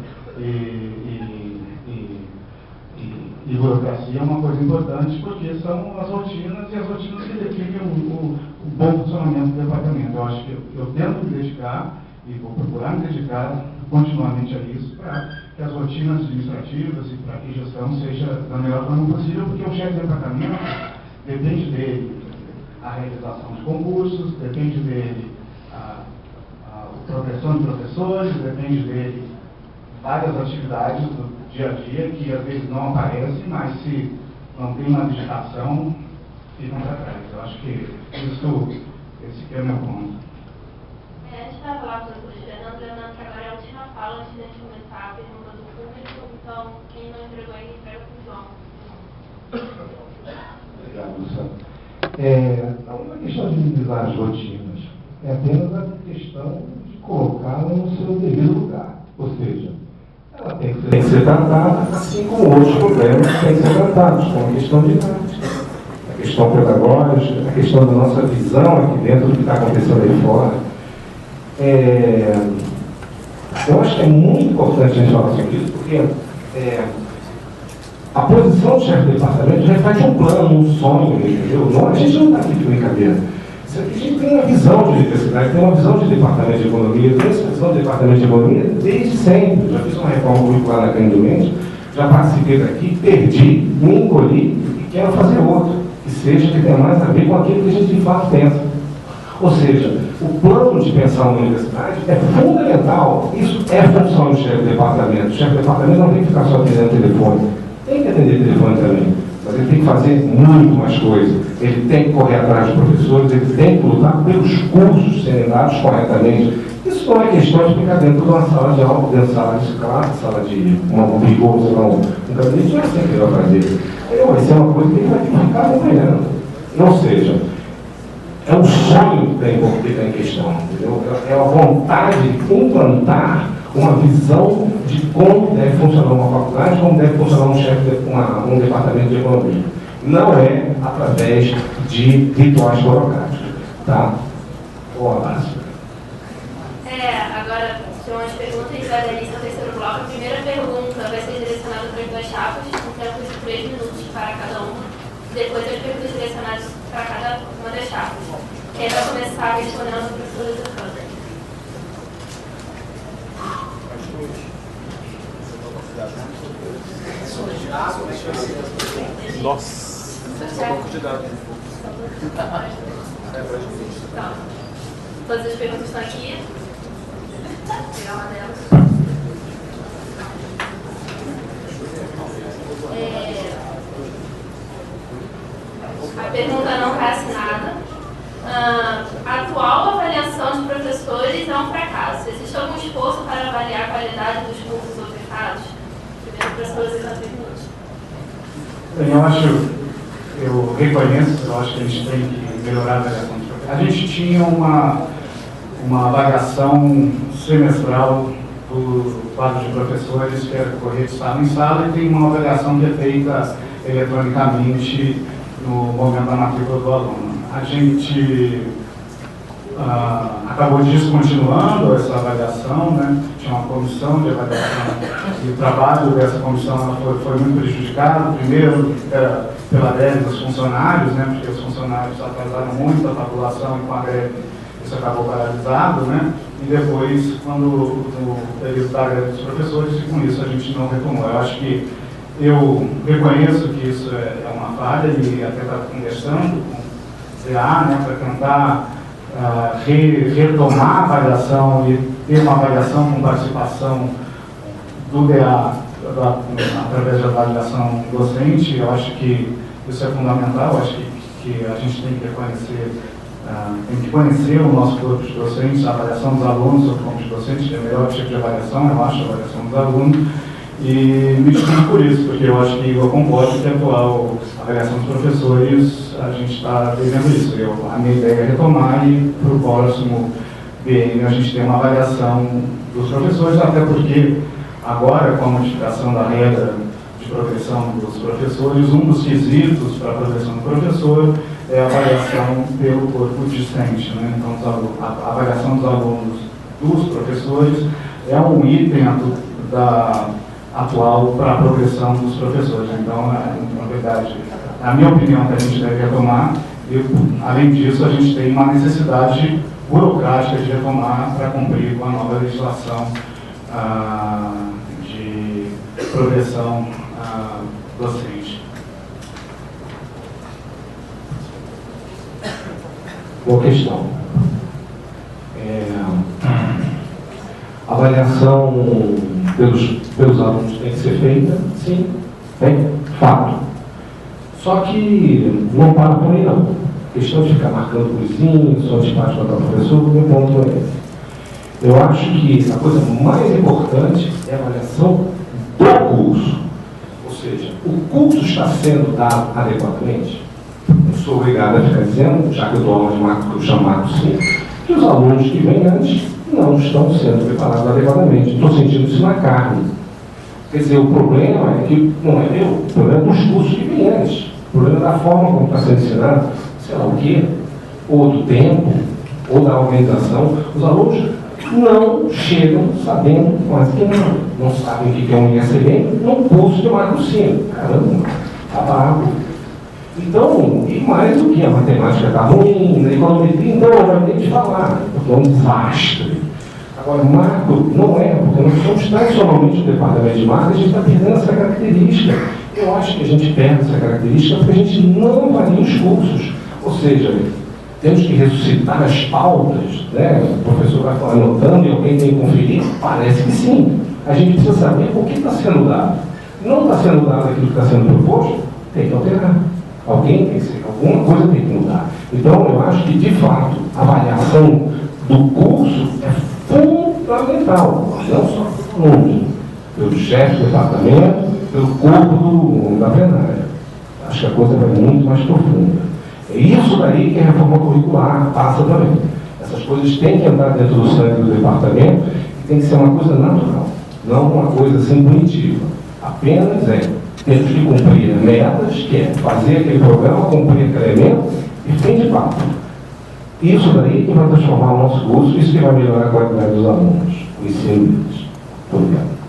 e burocracia é uma coisa importante porque são as rotinas e as rotinas que definem o bom funcionamento do departamento. Eu acho que eu tento me dedicar e vou procurar me dedicar continuamente a isso para que as rotinas administrativas e para que a gestão seja da melhor forma possível, porque o chefe de departamento depende dele a realização de concursos, depende dele a progressão de professores, depende dele várias atividades do dia a dia que às vezes não aparecem, mas se não tem uma digitação, ficam para trás. Eu acho que esse que é o meu ponto. A gente vai falar com o Cristiano, lembrando que agora é a última fala antes de a gente começar a pergunta do público, então quem não entregou ainda entrega com o João. Obrigado, Luciano. Não é questão de minimizar as rotinas, é apenas a questão de colocá-la no seu devido lugar. Ou seja, ela tem que ser tratada assim como outros problemas têm que ser tratados, como a questão didática, a questão pedagógica, a questão da nossa visão aqui dentro do que está acontecendo aí fora. Eu acho que é muito importante a gente falar sobre isso, porque a posição do chefe do departamento reflete um plano, um sonho, entendeu? Não, a gente não está aqui de brincadeira. A gente tem uma visão de universidade, tem uma visão de departamento de economia, tem essa visão de departamento de economia desde sempre. Já fiz uma reforma curricular na Câmara do Mendes, já participei daqui, perdi, me encolhi e quero fazer outro, que seja que tenha mais a ver com aquilo que a gente de fato pensa. Ou seja, o plano de pensar uma universidade é fundamental. Isso é função do chefe do departamento. O chefe do departamento não tem que ficar só atendendo telefone. Tem que atender telefone também. Mas ele tem que fazer muito mais coisa. Ele tem que correr atrás dos professores, ele tem que lutar pelos cursos serem dados corretamente. Isso não é questão de ficar dentro de uma sala de aula, dentro de sala de classe, sala de um rigor, sei lá, um gabinete, não é assim que ele vai fazer. Aí vai ser uma coisa que ele vai ter que ficar acompanhando. Ou seja, é um sonho que está em questão, entendeu? É a vontade de implantar uma visão de como deve funcionar uma faculdade, como deve funcionar um departamento de economia. Não é através de rituais burocráticos, tá? Agora, tem umas perguntas da Alice no terceiro bloco. A primeira pergunta vai ser direcionada para as duas chapas, com tempo de 3 minutos para cada uma. Depois as perguntas direcionadas para cada uma das chapas. Quem vai começar respondendo a professora Zufana? Nossa, só um pouco de dado. Então, todas as perguntas estão aqui. Vou pegar uma delas. A pergunta não está assinada. A atual avaliação de professores é um fracasso. Existe algum esforço para avaliar a qualidade dos cursos ofertados? Primeiro, professor, você está 3 minutos. Eu reconheço, eu acho que a gente tem que melhorar a avaliação de professores. A gente tinha uma avaliação semestral do quadro de professores, que era correr de sala em sala, e tem uma avaliação que é feita eletronicamente no momento da matrícula do aluno. A gente acabou descontinuando essa avaliação, né? Tinha uma comissão de avaliação e o trabalho dessa comissão foi muito prejudicado. Primeiro, pela greve dos funcionários, né? Porque os funcionários atrasaram muito a tabulação e com a greve isso acabou paralisado, né? E depois, quando o período da greve dos professores, e com isso a gente não retomou. Eu acho que eu reconheço que isso é uma falha e até está conversando com o CA, né, para tentar retomar a avaliação e ter uma avaliação com participação do DA através da avaliação docente. Eu acho que isso é fundamental. Eu acho que a gente tem que conhecer o nosso corpo de docentes, a avaliação dos alunos sobre o corpo de docentes, é o melhor tipo de avaliação, eu acho, a avaliação dos alunos. E me desculpo por isso, porque eu acho que eu concordo que a atual avaliação dos professores, a gente está devendo isso. A minha ideia é retomar e para o próximo BN a gente tem uma avaliação dos professores, até porque agora, com a modificação da regra de progressão dos professores, um dos quesitos para a progressão do professor é a avaliação pelo corpo discente, né? Então, a avaliação dos alunos dos professores é um item atual para a progressão dos professores. Então, na verdade, a minha opinião que a gente deve retomar, e, além disso, a gente tem uma necessidade burocrática de retomar para cumprir com a nova legislação de progressão docente. Boa questão. A avaliação pelos alunos tem que ser feita, sim, fato. Só que não para por aí não. Questão de ficar marcando coisinhas, só despacho para o professor, meu ponto é esse. Eu acho que a coisa mais importante é a avaliação do curso. Ou seja, o curso está sendo dado adequadamente. Eu sou obrigado a ficar dizendo, já que eu dou aula de macro, que eu chamo macro sim, que os alunos que vêm antes não estão sendo preparados adequadamente. Estou sentindo isso na carne. Quer dizer, o problema é que não é meu, o problema é dos cursos que vêm antes. O problema é da forma como está sendo ensinado, sei lá o quê, ou do tempo, ou da organização. Os alunos não chegam sabendo quase que não sabem o que é um ISBN num curso de macro 5. Caramba, tá bravo. Então, e mais do que a matemática está ruim, a econometria, então eu já tenho de falar, porque é um desastre. Agora, o macro não é, porque nós somos tradicionalmente o departamento de macro, a gente está perdendo essa característica. Eu acho que a gente perde essa característica porque a gente não avalia os cursos. Ou seja, temos que ressuscitar as pautas, né? O professor vai falar anotando e alguém tem que conferir? Parece que sim. A gente precisa saber o que está sendo dado. Não está sendo dado aquilo que está sendo proposto, tem que alterar. Alguém tem que ser, alguma coisa tem que mudar. Então, eu acho que, de fato, a avaliação do curso é fundamental, não só pelo aluno, pelo chefe do departamento, pelo corpo da plenária. Acho que a coisa vai muito mais profunda. É isso daí que a reforma curricular passa também. Essas coisas têm que entrar dentro do sangue do departamento e tem que ser uma coisa natural, não uma coisa assim punitiva. Apenas temos que cumprir metas, que é fazer aquele programa, cumprir aquele elemento e fim de papo. Isso daí que vai transformar o nosso curso, isso que vai melhorar a qualidade dos alunos, o ensino deles. Muito obrigado.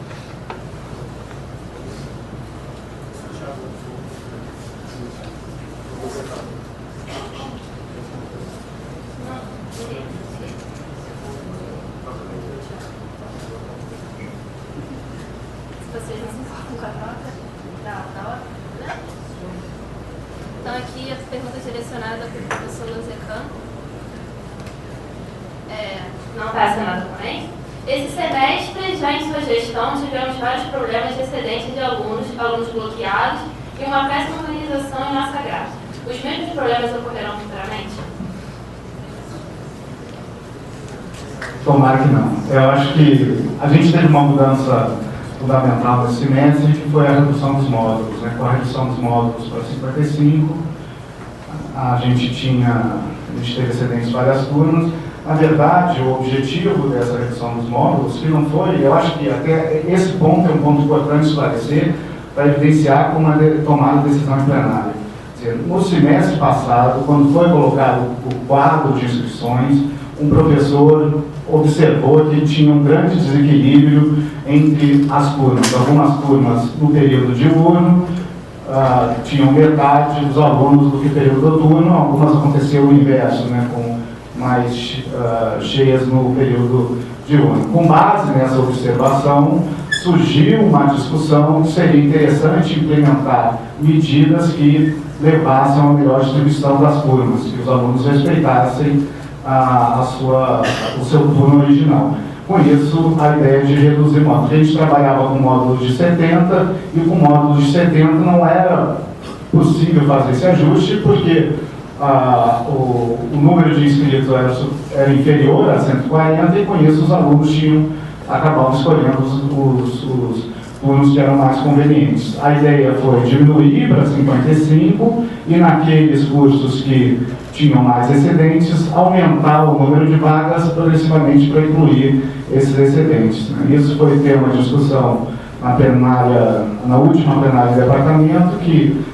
Vocês não se importam com a troca da hora? Então, aqui a pergunta direcionada para o professor Luzecan. Não está assinado também. Esse semestre, já em sua gestão, tivemos vários problemas de excedente de alunos bloqueados e uma péssima organização em nossa grade. Os mesmos problemas ocorrerão futuramente? Tomara que não. Eu acho que a gente teve uma mudança fundamental nesse semestre, que foi a redução dos módulos. Né? Com a redução dos módulos para 55, a gente teve excedentes em várias turmas. Na verdade, o objetivo dessa redução dos módulos, que não foi, eu acho que até esse ponto é um ponto importante esclarecer, para evidenciar como é tomada a decisão em plenário. Quer dizer, no semestre passado, quando foi colocado o quadro de inscrições, um professor observou que tinha um grande desequilíbrio entre as turmas. Algumas turmas no período diurno tinham metade dos alunos do que período noturno, algumas aconteceu o inverso, né, com mais cheias no período diurno. Com base nessa observação, surgiu uma discussão que seria interessante implementar medidas que levassem a uma melhor distribuição das turmas, que os alunos respeitassem o seu turno original. Com isso, a ideia de reduzir módulos. A gente trabalhava com módulos de 70 e com módulos de 70 não era possível fazer esse ajuste porque o número de inscritos era inferior a 140 e com isso os alunos acabavam escolhendo os turnos que eram mais convenientes. A ideia foi diminuir para 55 e naqueles cursos que tinham mais excedentes, aumentar o número de vagas progressivamente para incluir esses excedentes. Né? Isso foi tema de discussão na última plenária do departamento, que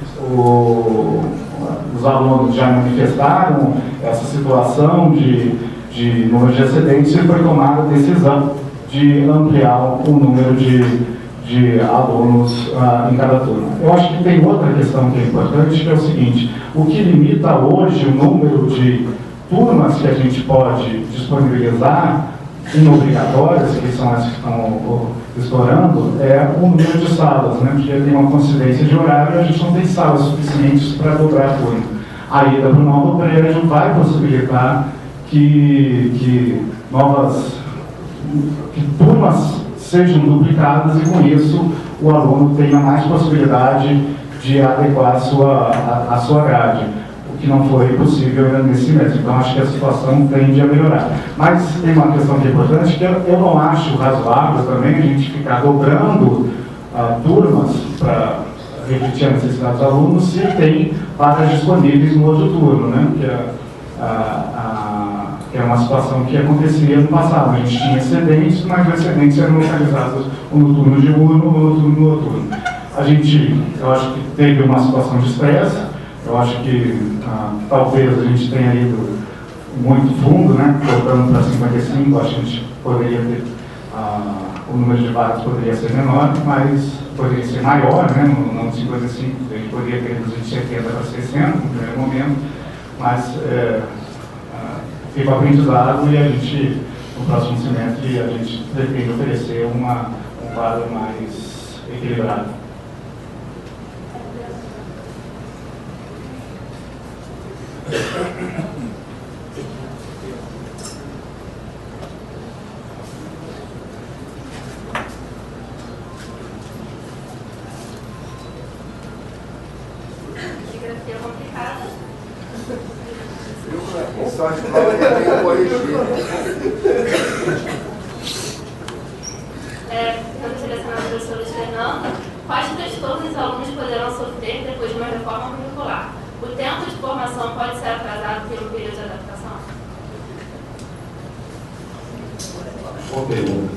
os alunos já manifestaram essa situação de número de excedentes e foi tomada a decisão de ampliar o número de alunos em cada turma. Eu acho que tem outra questão que é importante, que é o seguinte: o que limita hoje o número de turmas que a gente pode disponibilizar em obrigatórias, que são as que estão estourando, é o número de salas, né? Porque tem uma coincidência de horário e a gente não tem salas suficientes para dobrar a turma. A ida para o novo prédio vai possibilitar que turmas sejam duplicadas e com isso o aluno tenha mais possibilidade de adequar a sua grade, o que não foi possível nesse semestre. Então acho que a situação tende a melhorar. Mas tem uma questão que é importante, que eu não acho razoável também a gente ficar dobrando turmas para refletir a necessidade dos alunos se tem vagas disponíveis no outro turno, né? Que é uma situação que acontecia no passado. A gente tinha excedentes, mas os excedentes eram localizados no turno diurno ou no turno noturno. Eu acho que teve uma situação de estresse, eu acho que talvez a gente tenha ido muito fundo, né? Voltando para 55, acho que a gente poderia ter, o número de vagas poderia ser menor, mas poderia ser maior, né? Não de 55, a gente poderia ter reduzido de 70 para 60 no primeiro momento, mas fica o aprendizado e a gente, no próximo semestre, a gente pretende oferecer um quadro mais equilibrado. Geografia complicada. Só de prova que eu tenho corrigido. Tendo selecionado o professor Luiz Fernando, quais transtornos os alunos poderão sofrer depois de uma reforma curricular? O tempo de formação pode ser atrasado pelo período de adaptação? Boa pergunta.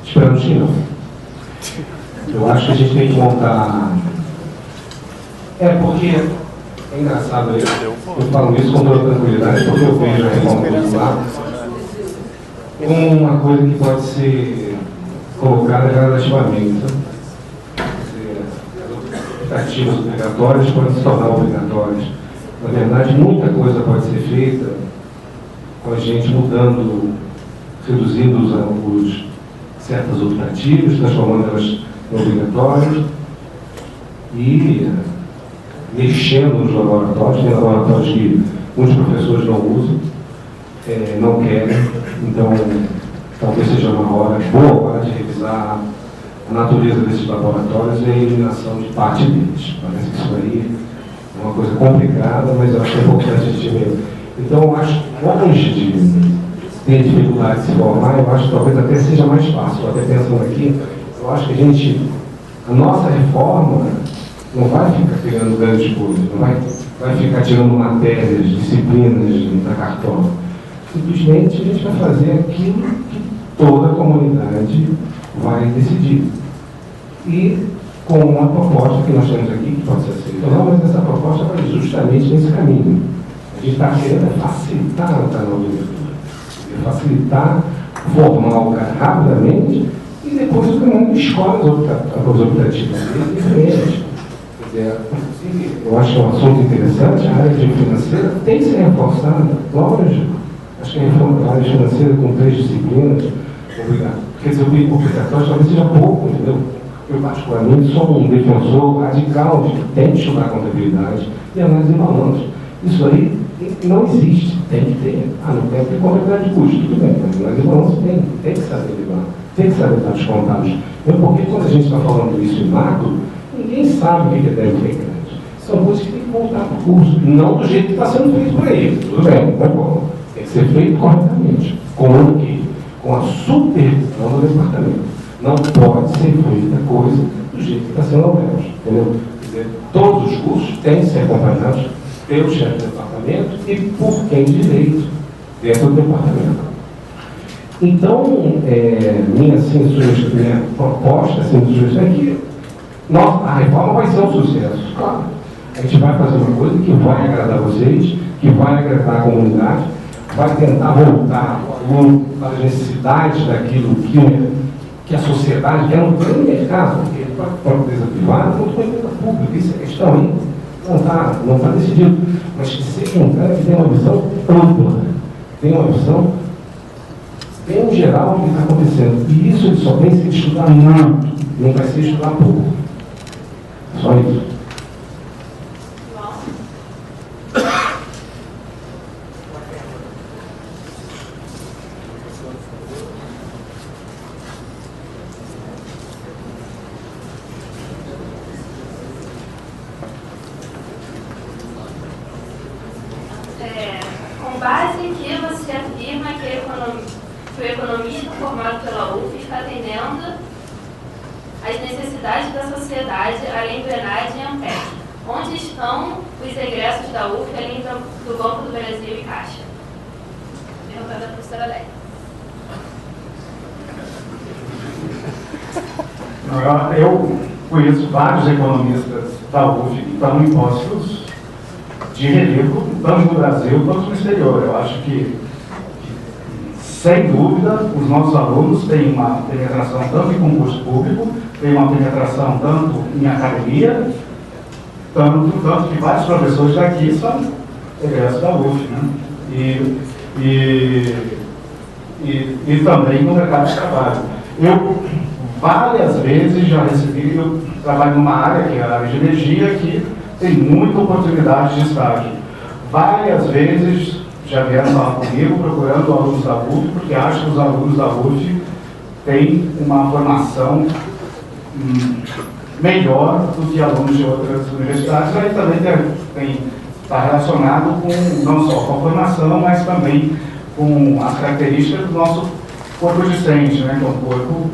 Esperamos que não. Eu acho que a gente tem que montar. Porque é engraçado isso. Eu falo isso com toda tranquilidade, porque eu vejo a reforma curricular como uma coisa que pode ser colocada gradativamente. As expectativas obrigatórias podem se tornar obrigatórias. Na verdade, muita coisa pode ser feita com a gente mudando, reduzindo certas optativas, transformando-elas em obrigatórias e mexendo nos laboratórios. Tem laboratórios que muitos professores não usam, não querem, então talvez seja uma boa hora de revisar a natureza desses laboratórios e a eliminação de parte deles. Parece que isso aí é uma coisa complicada, mas eu acho que é importante a gente ver. Então, eu acho que longe de ter dificuldade de se formar, eu acho que talvez até seja mais fácil. Até pensando aqui, eu acho que a nossa reforma não vai ficar criando grandes coisas, não vai ficar tirando matérias, disciplinas da cartola. Simplesmente a gente vai fazer aquilo que toda a comunidade vai decidir. E com uma proposta que nós temos aqui, que pode ser aceita ou não, mas essa proposta vai justamente nesse caminho. A gente está querendo facilitar a nova abertura, facilitar, formar o cara rapidamente e depois o caminho escolhe as optativas diferentes. Eu acho que é um assunto interessante, a área financeira tem que ser reforçada, lógico. Acho que a área financeira com 3 disciplinas, quer dizer, o obrigatório talvez seja pouco, entendeu? Eu, particularmente, sou um defensor radical de que tem que estudar contabilidade e análise de balanço. Isso aí não existe, tem que ter. Não tem que ter contabilidade de custo, tudo bem, mas análise de balanço tem que saber levar, tem que saber dados contábeis. Porque quando a gente está falando isso em macro, ninguém sabe o que é débito e crédito. São coisas que tem que voltar para o curso, não do jeito que está sendo feito por ele. Tudo bem, tá bom. Tem que ser feito corretamente. Com o quê? Com a supervisão do departamento. Não pode ser feita coisa do jeito que está sendo ao menos. Entendeu? Quer dizer, todos os cursos têm que ser acompanhados pelo chefe do departamento e por quem de direito dentro do departamento. Então, minha proposta, sugestão é que a reforma vai ser um sucesso. Claro, a gente vai fazer uma coisa que vai agradar vocês, que vai agradar a comunidade, vai tentar voltar para as necessidades daquilo que a sociedade quer no pleno mercado, porque para a empresa privada, quanto para a empresa pública. Isso é questão aí. Não está decidido. Mas que seja um cara que tenha uma visão ampla, tenha uma visão bem geral do que está acontecendo. E isso ele só tem que estudar muito, não vai ser estudar pouco. Só isso. Com base em que você afirma que o economista formado pela UF está atendendo às necessidades da sociedade, além do ENAD e ANPEC? Onde estão os egressos da UF, além do Banco do Brasil e Caixa? Perguntando a professora Lélia. Eu conheço vários economistas da UF que estão em postos de relevo, tanto no Brasil quanto no exterior. Eu acho que sem dúvida, os nossos alunos têm uma penetração tanto em concurso público, têm uma penetração tanto em academia, tanto que vários professores daqui são egressos da UF, né? E também no mercado de trabalho. Eu várias vezes já recebi, eu trabalho numa área, que é a área de energia, que tem muita oportunidade de estágio. Várias vezes já vieram falar comigo procurando alunos da UF, porque acham que os alunos da UF têm uma formação melhor do que alunos de outras universidades. Aí também está relacionado com, não só com a formação, mas também com as características do nosso corpo discente, né, que é um corpo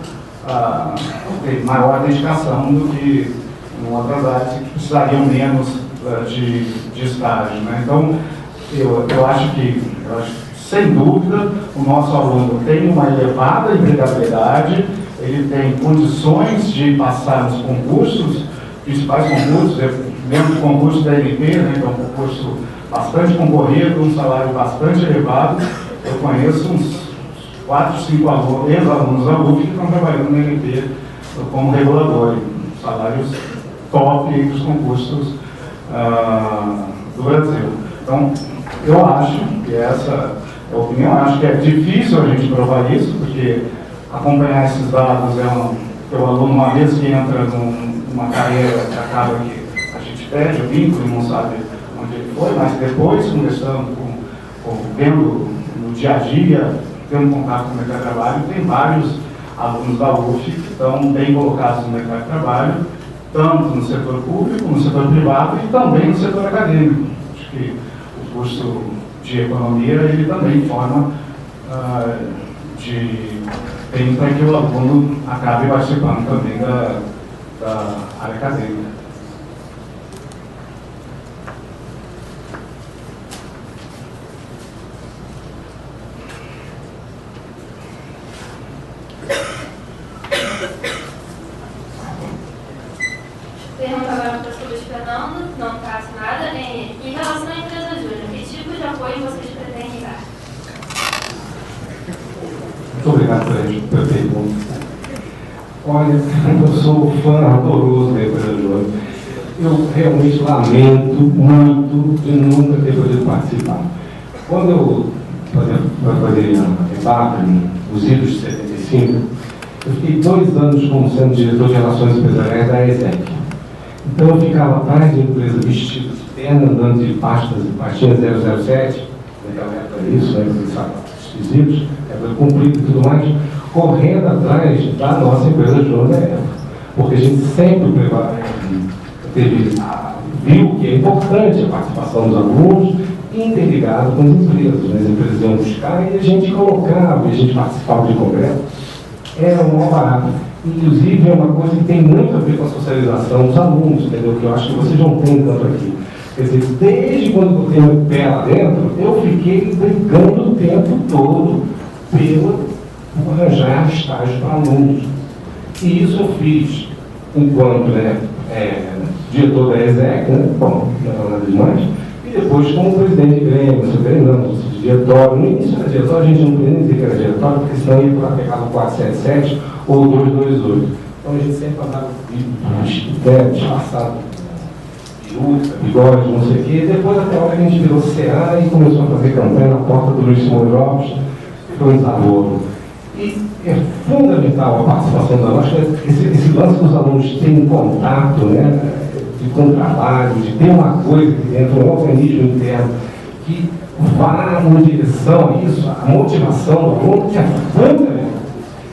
tem maior dedicação do que em outras áreas que precisariam menos de estágio, né? Então, eu acho que, sem dúvida, o nosso aluno tem uma elevada empregabilidade, ele tem condições de passar nos concursos, principais concursos, mesmo o concurso da NP, né, que é um concurso bastante concorrido, um salário bastante elevado. Eu conheço uns 4, 5 ex-alunos da UF que estão trabalhando na NP como regulador, salários top dos concursos do Brasil. Então, eu acho que essa é a opinião, eu acho que é difícil a gente provar isso, porque acompanhar esses dados o aluno, uma vez que entra numa carreira que acaba que a gente perde o vínculo e não sabe onde ele foi, mas depois, conversando vendo no dia a dia, tendo contato com o mercado de trabalho, tem vários alunos da UF que estão bem colocados no mercado de trabalho, tanto no setor público, no setor privado e também no setor acadêmico. Acho que o curso de economia, ele também forma tem para que o aluno acabe participando também da área acadêmica. Pergunta agora para o professor Luiz Fernando, não está assinada. Em relação à empresa Júnior, que tipo de apoio vocês pretendem dar? Muito obrigado pela pergunta. Olha, eu sou fã ardoroso da empresa Júnior. Eu realmente lamento muito de nunca ter podido participar. Quando eu fazia a EBAP, os idos de 75, eu fiquei 2 anos como sendo diretor de relações empresariais da ESEC. Então eu ficava atrás de empresa vestida de terno, andando de pastinha 007, naquela época isso, né, esquisitos, época cumprida e tudo mais, correndo atrás da nossa empresa Júnior na época. Porque a gente sempre viu que é importante a participação dos alunos interligado com as empresas. As empresas iam buscar e a gente colocava, e a gente participava de congresso. Era um maior barato. Inclusive, é uma coisa que tem muito a ver com a socialização dos alunos, entendeu? Que eu acho que vocês não têm tanto aqui. Quer dizer, desde quando eu tenho o pé lá dentro, eu fiquei brigando o tempo todo por arranjar estágio para alunos. E isso eu fiz enquanto diretor da ESEC, né? Bom, não é nada demais. E depois como presidente de Grêmio, treinando de diretório. No início era diretório, a gente não podia nem dizer que era diretório, porque senão ia para pegar no 477 ou 228. Então a gente sempre andava disfarçado, peruca, bigode, não sei o quê. E depois até a hora que a gente virou CA e começou a fazer campanha na porta do Luiz Simões Lopes, que foi um desarrollo. E é fundamental a participação da nossa, esse lance dos alunos terem contato, né, com o trabalho, de ter uma coisa aqui dentro, um organismo interno que vá em direção a isso, a motivação do aluno, que é fundamental.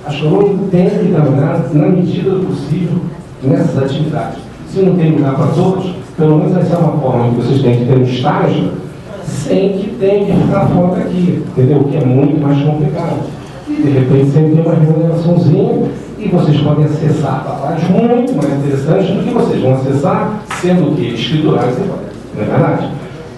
Acho que o aluno tem que trabalhar na medida do possível nessas atividades. Se não tem lugar para todos, pelo menos essa é uma forma que vocês têm que ter um estágio sem que tenha que ficar fora daqui, entendeu? Que é muito mais complicado. E de repente sempre tem uma remuneraçãozinha e vocês podem acessar trabalhos muito mais interessantes do que vocês vão acessar sendo o quê? Escriturários, não é verdade?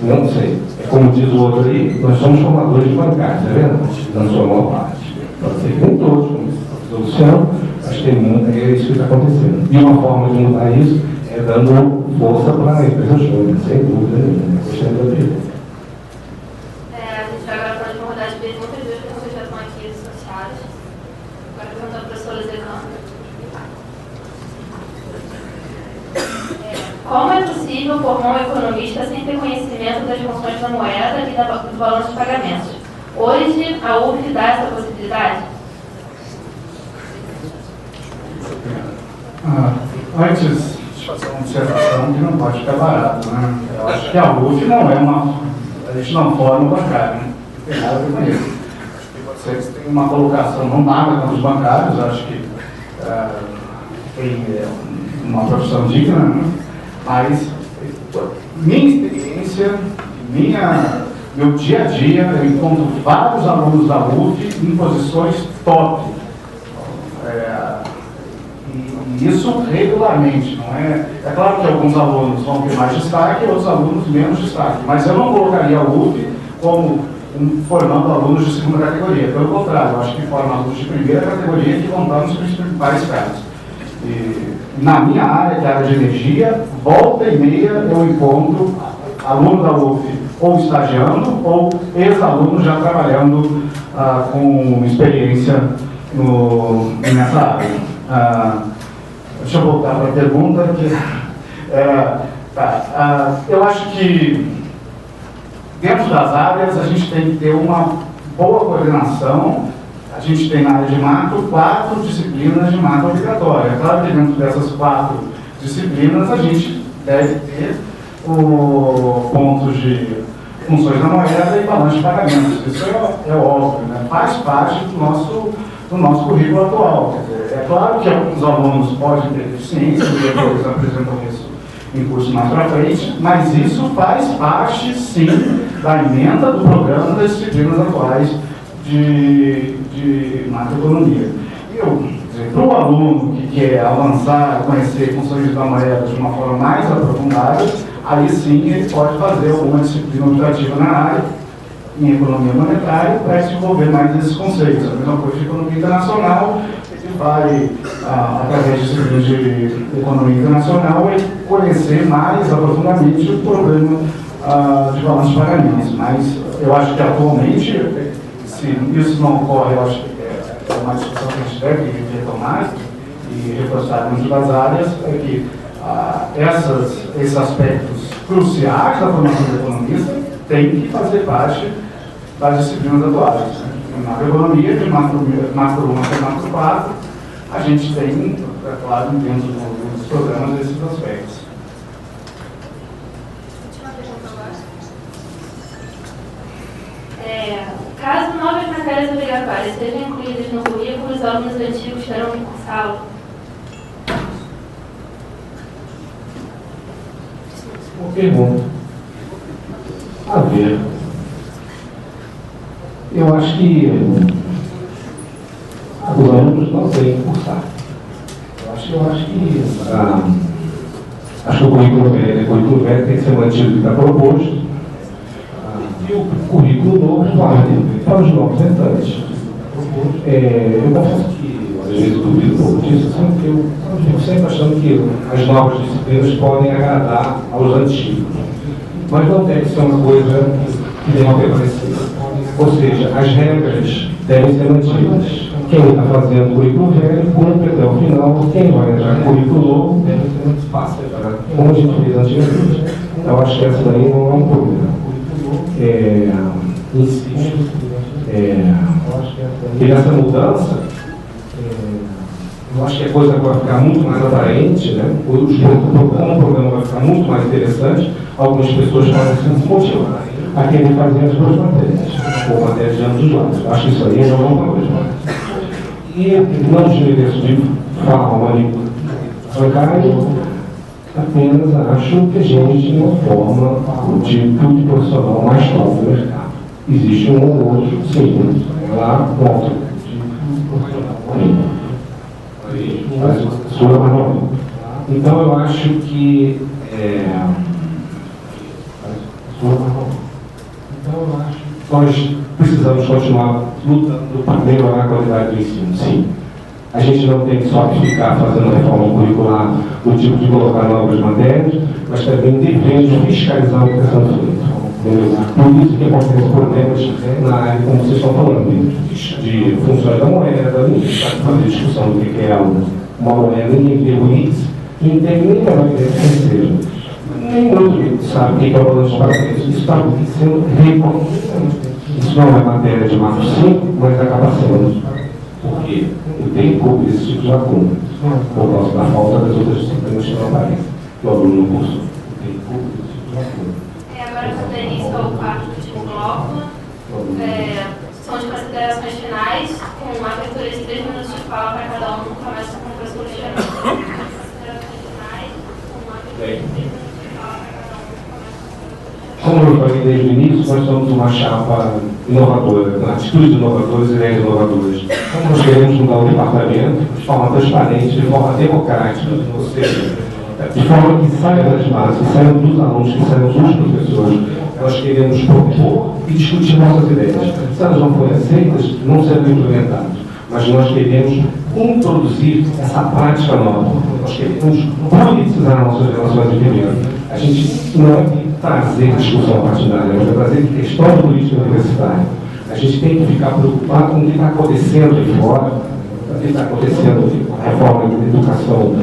Não sei. É como diz o outro aí, nós somos formadores de bancários, não é verdade? Na sua maior parte. Pode ser que nem todos, como disse o Luciano, mas tem muito, é isso que está acontecendo. E uma forma de mudar isso é dando força para a empresa júnior, sem dúvida nenhuma. Gostei da pergunta. A gente vai agora para uma rodada de perguntas, vejo que vocês já estão aqui Como é possível formar um economista sem ter conhecimento das funções da moeda e dos balanços de pagamentos? Hoje, a UF dá essa possibilidade? Antes de fazer uma observação que não pode ficar barato, né? Eu acho que a UF não é uma... A gente não forma bancário, né? Não tem nada a ver com isso. Vocês têm uma colocação, não nada contra os bancários, acho que tem uma profissão digna, né? Mas minha experiência, meu dia a dia, eu encontro vários alunos da UF em posições top. E isso regularmente, não é? É claro que alguns alunos vão ter mais destaque e outros alunos menos destaque, mas eu não colocaria a UF como formando alunos de segunda categoria. Pelo contrário, eu acho que forma alunos de primeira categoria que vão estar nos principais cargos. E na minha área, que é a área de energia, volta e meia eu encontro aluno da UF ou estagiando ou ex-aluno já trabalhando com experiência nessa área. Deixa eu voltar para a pergunta. Eu acho que dentro das áreas a gente tem que ter uma boa coordenação. A gente tem na área de macro 4 disciplinas de macro obrigatória. É claro que dentro dessas 4 disciplinas a gente deve ter o pontos de funções da moeda e balanço de pagamentos. Isso é óbvio, né? Faz parte do nosso currículo atual. Quer dizer, é claro que alguns alunos podem ter deficiência, e eles apresentam isso em curso mais para frente, mas isso faz parte, sim, da emenda do programa das disciplinas atuais de macroeconomia. Para o aluno que quer avançar, conhecer funções da moeda de uma forma mais aprofundada, aí sim ele pode fazer alguma disciplina optativa na área, em economia monetária, para desenvolver mais esses conceitos. A mesma coisa de economia internacional, ele vai, através de disciplinas de economia internacional, conhecer mais aprofundadamente o problema de balanço de pagamentos. Mas eu acho que atualmente, se isso não ocorre, eu acho que é uma discussão que a gente deve retomar e reforçar dentro das áreas, é que esses aspectos cruciais da formação do economista têm que fazer parte das disciplinas atuais. Né? Na macroeconomia, de macro 1 até macro 4, a gente tem, é claro, dentro dos programas esses aspectos. Caso novas matérias obrigatórias sejam incluídas no currículo, os alunos antigos terão que cursá-lo? Uma pergunta. A ver. Eu acho que os alunos não têm que cursar. Eu acho que o currículo velho tem que ser mantido o que está proposto. E o currículo novo vale para os novos entrantes. Eu confesso que, às vezes, duvido um pouco disso, porque eu fico sempre achando que as novas disciplinas podem agradar aos antigos. Mas não deve ser uma coisa que deva permanecer. Ou seja, as regras devem ser mantidas. Quem está fazendo currículo velho, cumpre até o final. Quem vai entrar no currículo novo, deve ter um espaço, como a gente fez antigamente. Eu acho que essa daí não é um problema. Insisto, e nessa mudança, eu acho que a coisa vai ficar muito mais atraente, né? O programa vai ficar muito mais interessante. Algumas pessoas podem se motivar a querer fazer as duas matérias, ou matérias de ambos os lados. Eu acho que isso aí não vão para mais. E não desmereço de falar uma língua bancária, apenas acho que a gente não forma o tipo de profissional mais top do mercado. Existe um ou outro, sim, lá, ponto. Então eu acho que nós precisamos continuar lutando para melhorar a qualidade do ensino, sim. A gente não tem só que ficar fazendo reforma curricular, o tipo de colocar novas matérias, mas também devemos fiscalizar o que está sendo feito. Por isso que acontece problemas na área, como vocês estão falando, de funções da moeda, ninguém está fazendo discussão do que é uma moeda, ninguém vê o índice, e não tem nem a ideia que seja. sabe o que é o balanço de pagamentos. Isso está sendo reconhecido. Isso não é matéria de Marco 5, mas acaba sendo. Porque eu tenho culpa desse tipo de lacuna, por causa da falta das outras disciplinas que não aparecem, que o aluno não cursou. Eu tenho culpa desse tipo de lacuna. Agora, fazer início ao quarto último bloco. São de considerações finais, com uma abertura de 3 minutos de fala para cada um. Começa com o professor Cristiano. Considerações finais, com uma abertura de 3 minutos de fala para cada um. Como eu falei desde o início, nós somos uma chapa inovadora, atitudes inovadoras e ideias inovadoras. Como nós queremos mudar o departamento de forma transparente, de forma democrática, ou seja, de forma que saia das massas, que saiam dos alunos, que saiam dos professores, nós queremos propor e discutir nossas ideias. Se elas não forem aceitas, não serão implementadas. Mas nós queremos introduzir essa prática nova. Nós queremos politizar nossas relações de pimenta. A gente não é trazer discussão partidária, mas é trazer questão de política universitária. A gente tem que ficar preocupado com o que está acontecendo aí fora, o que está acontecendo com a reforma da educação,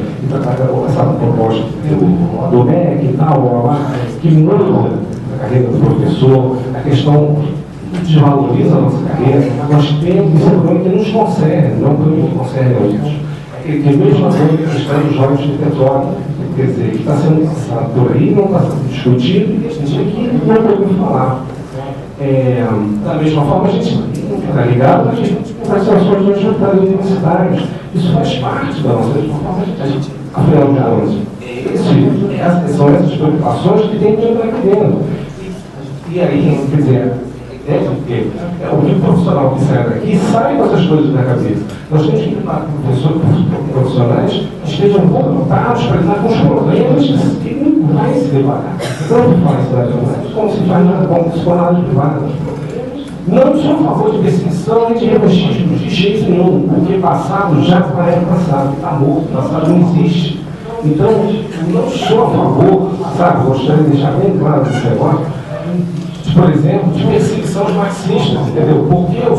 essa proposta do MEC e tal, que muda a carreira do professor, a questão que desvaloriza a nossa carreira. Nós temos esse problema que nos concerne, não que concerne a outros. Que mesmo a questão dos jovens de petróleo, quer dizer, que está sendo passado por aí, não está sendo discutido, e a gente aqui não pode falar. Da mesma forma, a gente está ligado às ações dos jantares universitários. Isso faz parte da nossa forma. A gente, afinal de contas, são essas preocupações que tem que entrar aqui dentro. E aí, quer dizer, o profissional que sai daqui sai com essas coisas na cabeça. Nós temos que lidar com profissionais que estejam voluntados para lidar com os problemas que não vai se deparar. Tanto faz cidade como se faz na área privada. Não sou a favor de perseguição nem de revanchismo, de jeito nenhum, porque passado já é passado, está morto, passado não existe. Então, não sou a favor, sabe, gostaria de deixar bem claro esse negócio, por exemplo, de perseguição aos marxistas, entendeu? Porque eu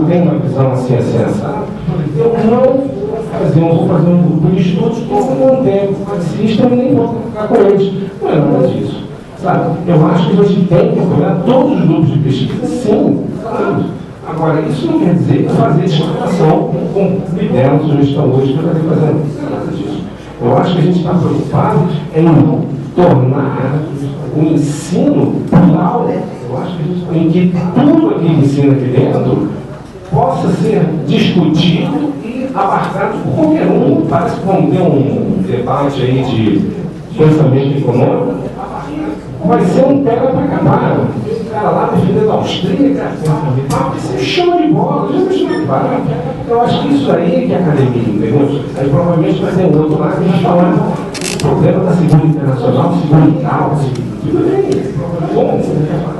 tenho uma visão assim, eu não vou fazer um grupo de estudos que eu não tenho marxista e nem vou ficar com eles. Não é nada disso, sabe? Eu acho que a gente tem que apoiar todos os grupos de pesquisa, sim, claro. Agora, isso não quer dizer fazer discriminação com lidemos, sugestão hoje, que eu estou fazendo. Não é nada disso. Eu acho que a gente está preocupado em tornar o ensino plural, eu acho que em que tudo aqui ensina aqui dentro possa ser discutido e abarcado por qualquer um. Parece que vamos ter um debate aí de pensamento econômico, vai ser um pega para acabar. O cara lá defendendo a Austríaca, vai ser show de bola, já deixou de parar. Eu acho que isso aí que é academia, entendeu? Aí provavelmente vai ter um outro lá que vai falar do problema da segunda internacional, segunda tal, tudo bem. Bom,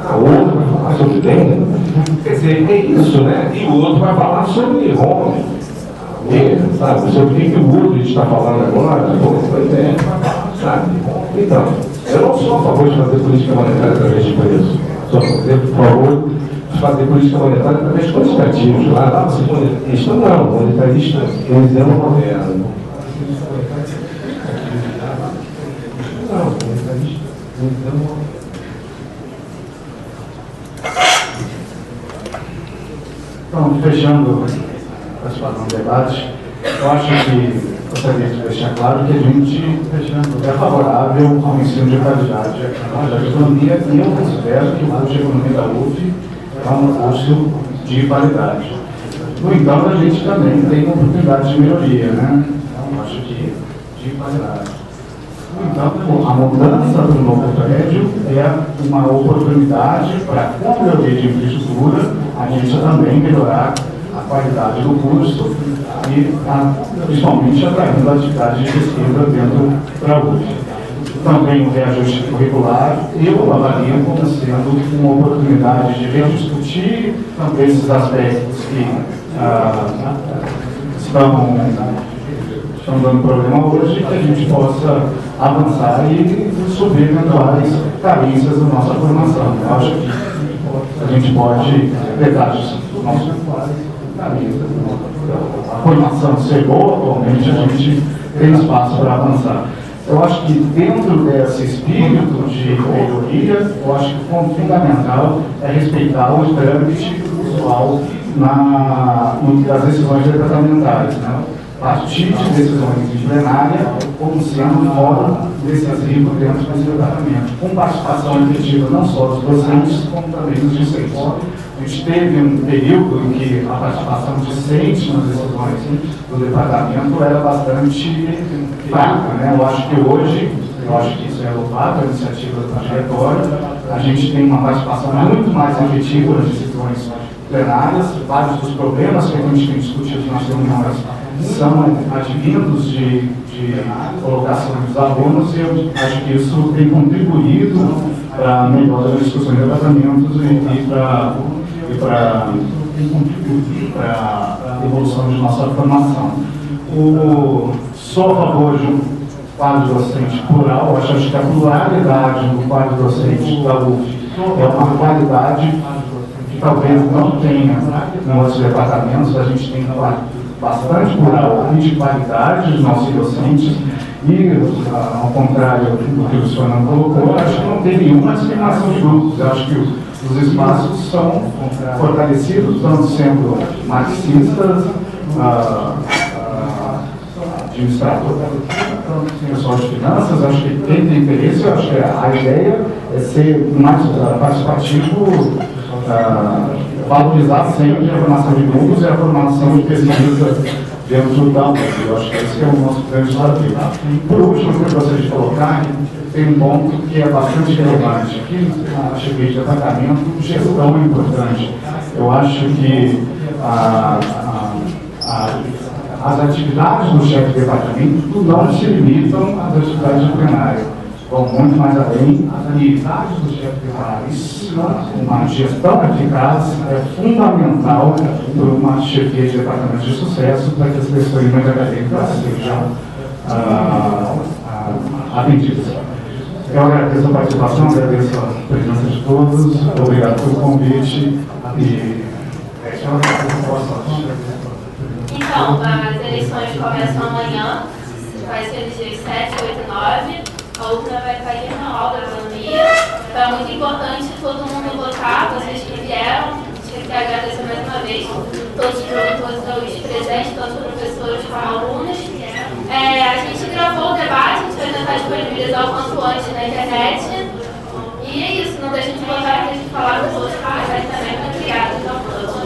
a outra vai falar sobre bem. Quer dizer, é isso, né? E o outro vai falar sobre home. Sabe? Sobre o que o outro está falando agora, sabe? Então, eu não sou a favor de fazer política monetária através de preço. Sou a favor de fazer política monetária através de quantitativos. Lá, você monetarista não, monetarista keynesiano moderno. Não, monetarista keynesiano moderno. Então, fechando a participação do debate, eu acho que gostaria de deixar claro que a gente é favorável ao ensino de qualidade na área de economia e eu considero que o curso de economia da UF é um curso de qualidade. No entanto, a gente também tem oportunidades de melhoria, né? Então, acho que de qualidade. No entanto, a mudança do novo prédio é uma oportunidade para, com melhoria de infraestrutura, a gente também melhorar a qualidade do curso e principalmente atraindo atividades de pesquisa dentro da UF. Também o reajuste curricular eu avalio como sendo uma oportunidade de rediscutir também esses aspectos que estão dando problema hoje, que a gente possa avançar e subir eventuais carências da nossa formação. Eu acho que a gente pode, apesar dos nossos a formação ser boa, atualmente a gente tem espaço para avançar. Eu acho que dentro dessa esse espírito de melhoria, eu acho que o ponto fundamental é respeitar o trâmite usual das decisões departamentais, né? Partir de decisões de plenária como sendo um fórum decisivo dentro desse departamento, com participação efetiva não só dos docentes, como também dos discentes. A gente teve um período em que a participação discente nas decisões do departamento era bastante fraca, né? Eu acho que hoje, isso é louvável, a iniciativa do diretório, a gente tem uma participação muito mais efetiva nas decisões plenárias. Vários dos problemas que a gente tem discutido nas reuniões são advindos de colocação dos alunos, e eu acho que isso tem contribuído para a melhora das discussões de tratamentos e para a evolução de nossa formação. Sou a favor de um quadro docente plural. Eu acho que a pluralidade do quadro docente da UF é uma qualidade que talvez não tenha em outros departamentos. A gente tem um quadro bastante plural e de qualidade dos nossos docentes, e, ao contrário do que o senhor não colocou, eu acho que não tem nenhuma discriminação de grupos. Eu acho que os espaços são fortalecidos, tanto sendo marxistas, administrador, pessoal de finanças. Acho que quem tem interesse, eu acho que a ideia é ser mais participativo, valorizar sempre a formação de grupos e a formação de pesquisa dentro da UF. Eu acho que esse é o nosso grande desafio. Por último, que eu gostaria de colocar, tem um ponto que é bastante relevante. Aqui na chefia de departamento, gestão é importante. Eu acho que as atividades do chefe de departamento não se limitam às atividades de plenário. Vão muito mais além. As atividades do chefe de departamento, uma gestão eficaz é fundamental para uma chefia de departamento de sucesso, para que as questões mais acadêmicas sejam atendidas. Eu agradeço a participação, agradeço a presença de todos, obrigado pelo convite e então, as eleições começam amanhã, vai ser nos dias 7, 8 e 9. A urna vai cair na hall da economia. Então é muito importante todo mundo votar, vocês que vieram. Tinha que agradecer mais uma vez todos os promotores presentes, tanto professores como alunos. A gente gravou o debate, a gente vai tentar disponibilizar o quanto antes na internet. E é isso, não deixem de votar, que a gente falar dos outros, mas também. Muito obrigada, então, a todos.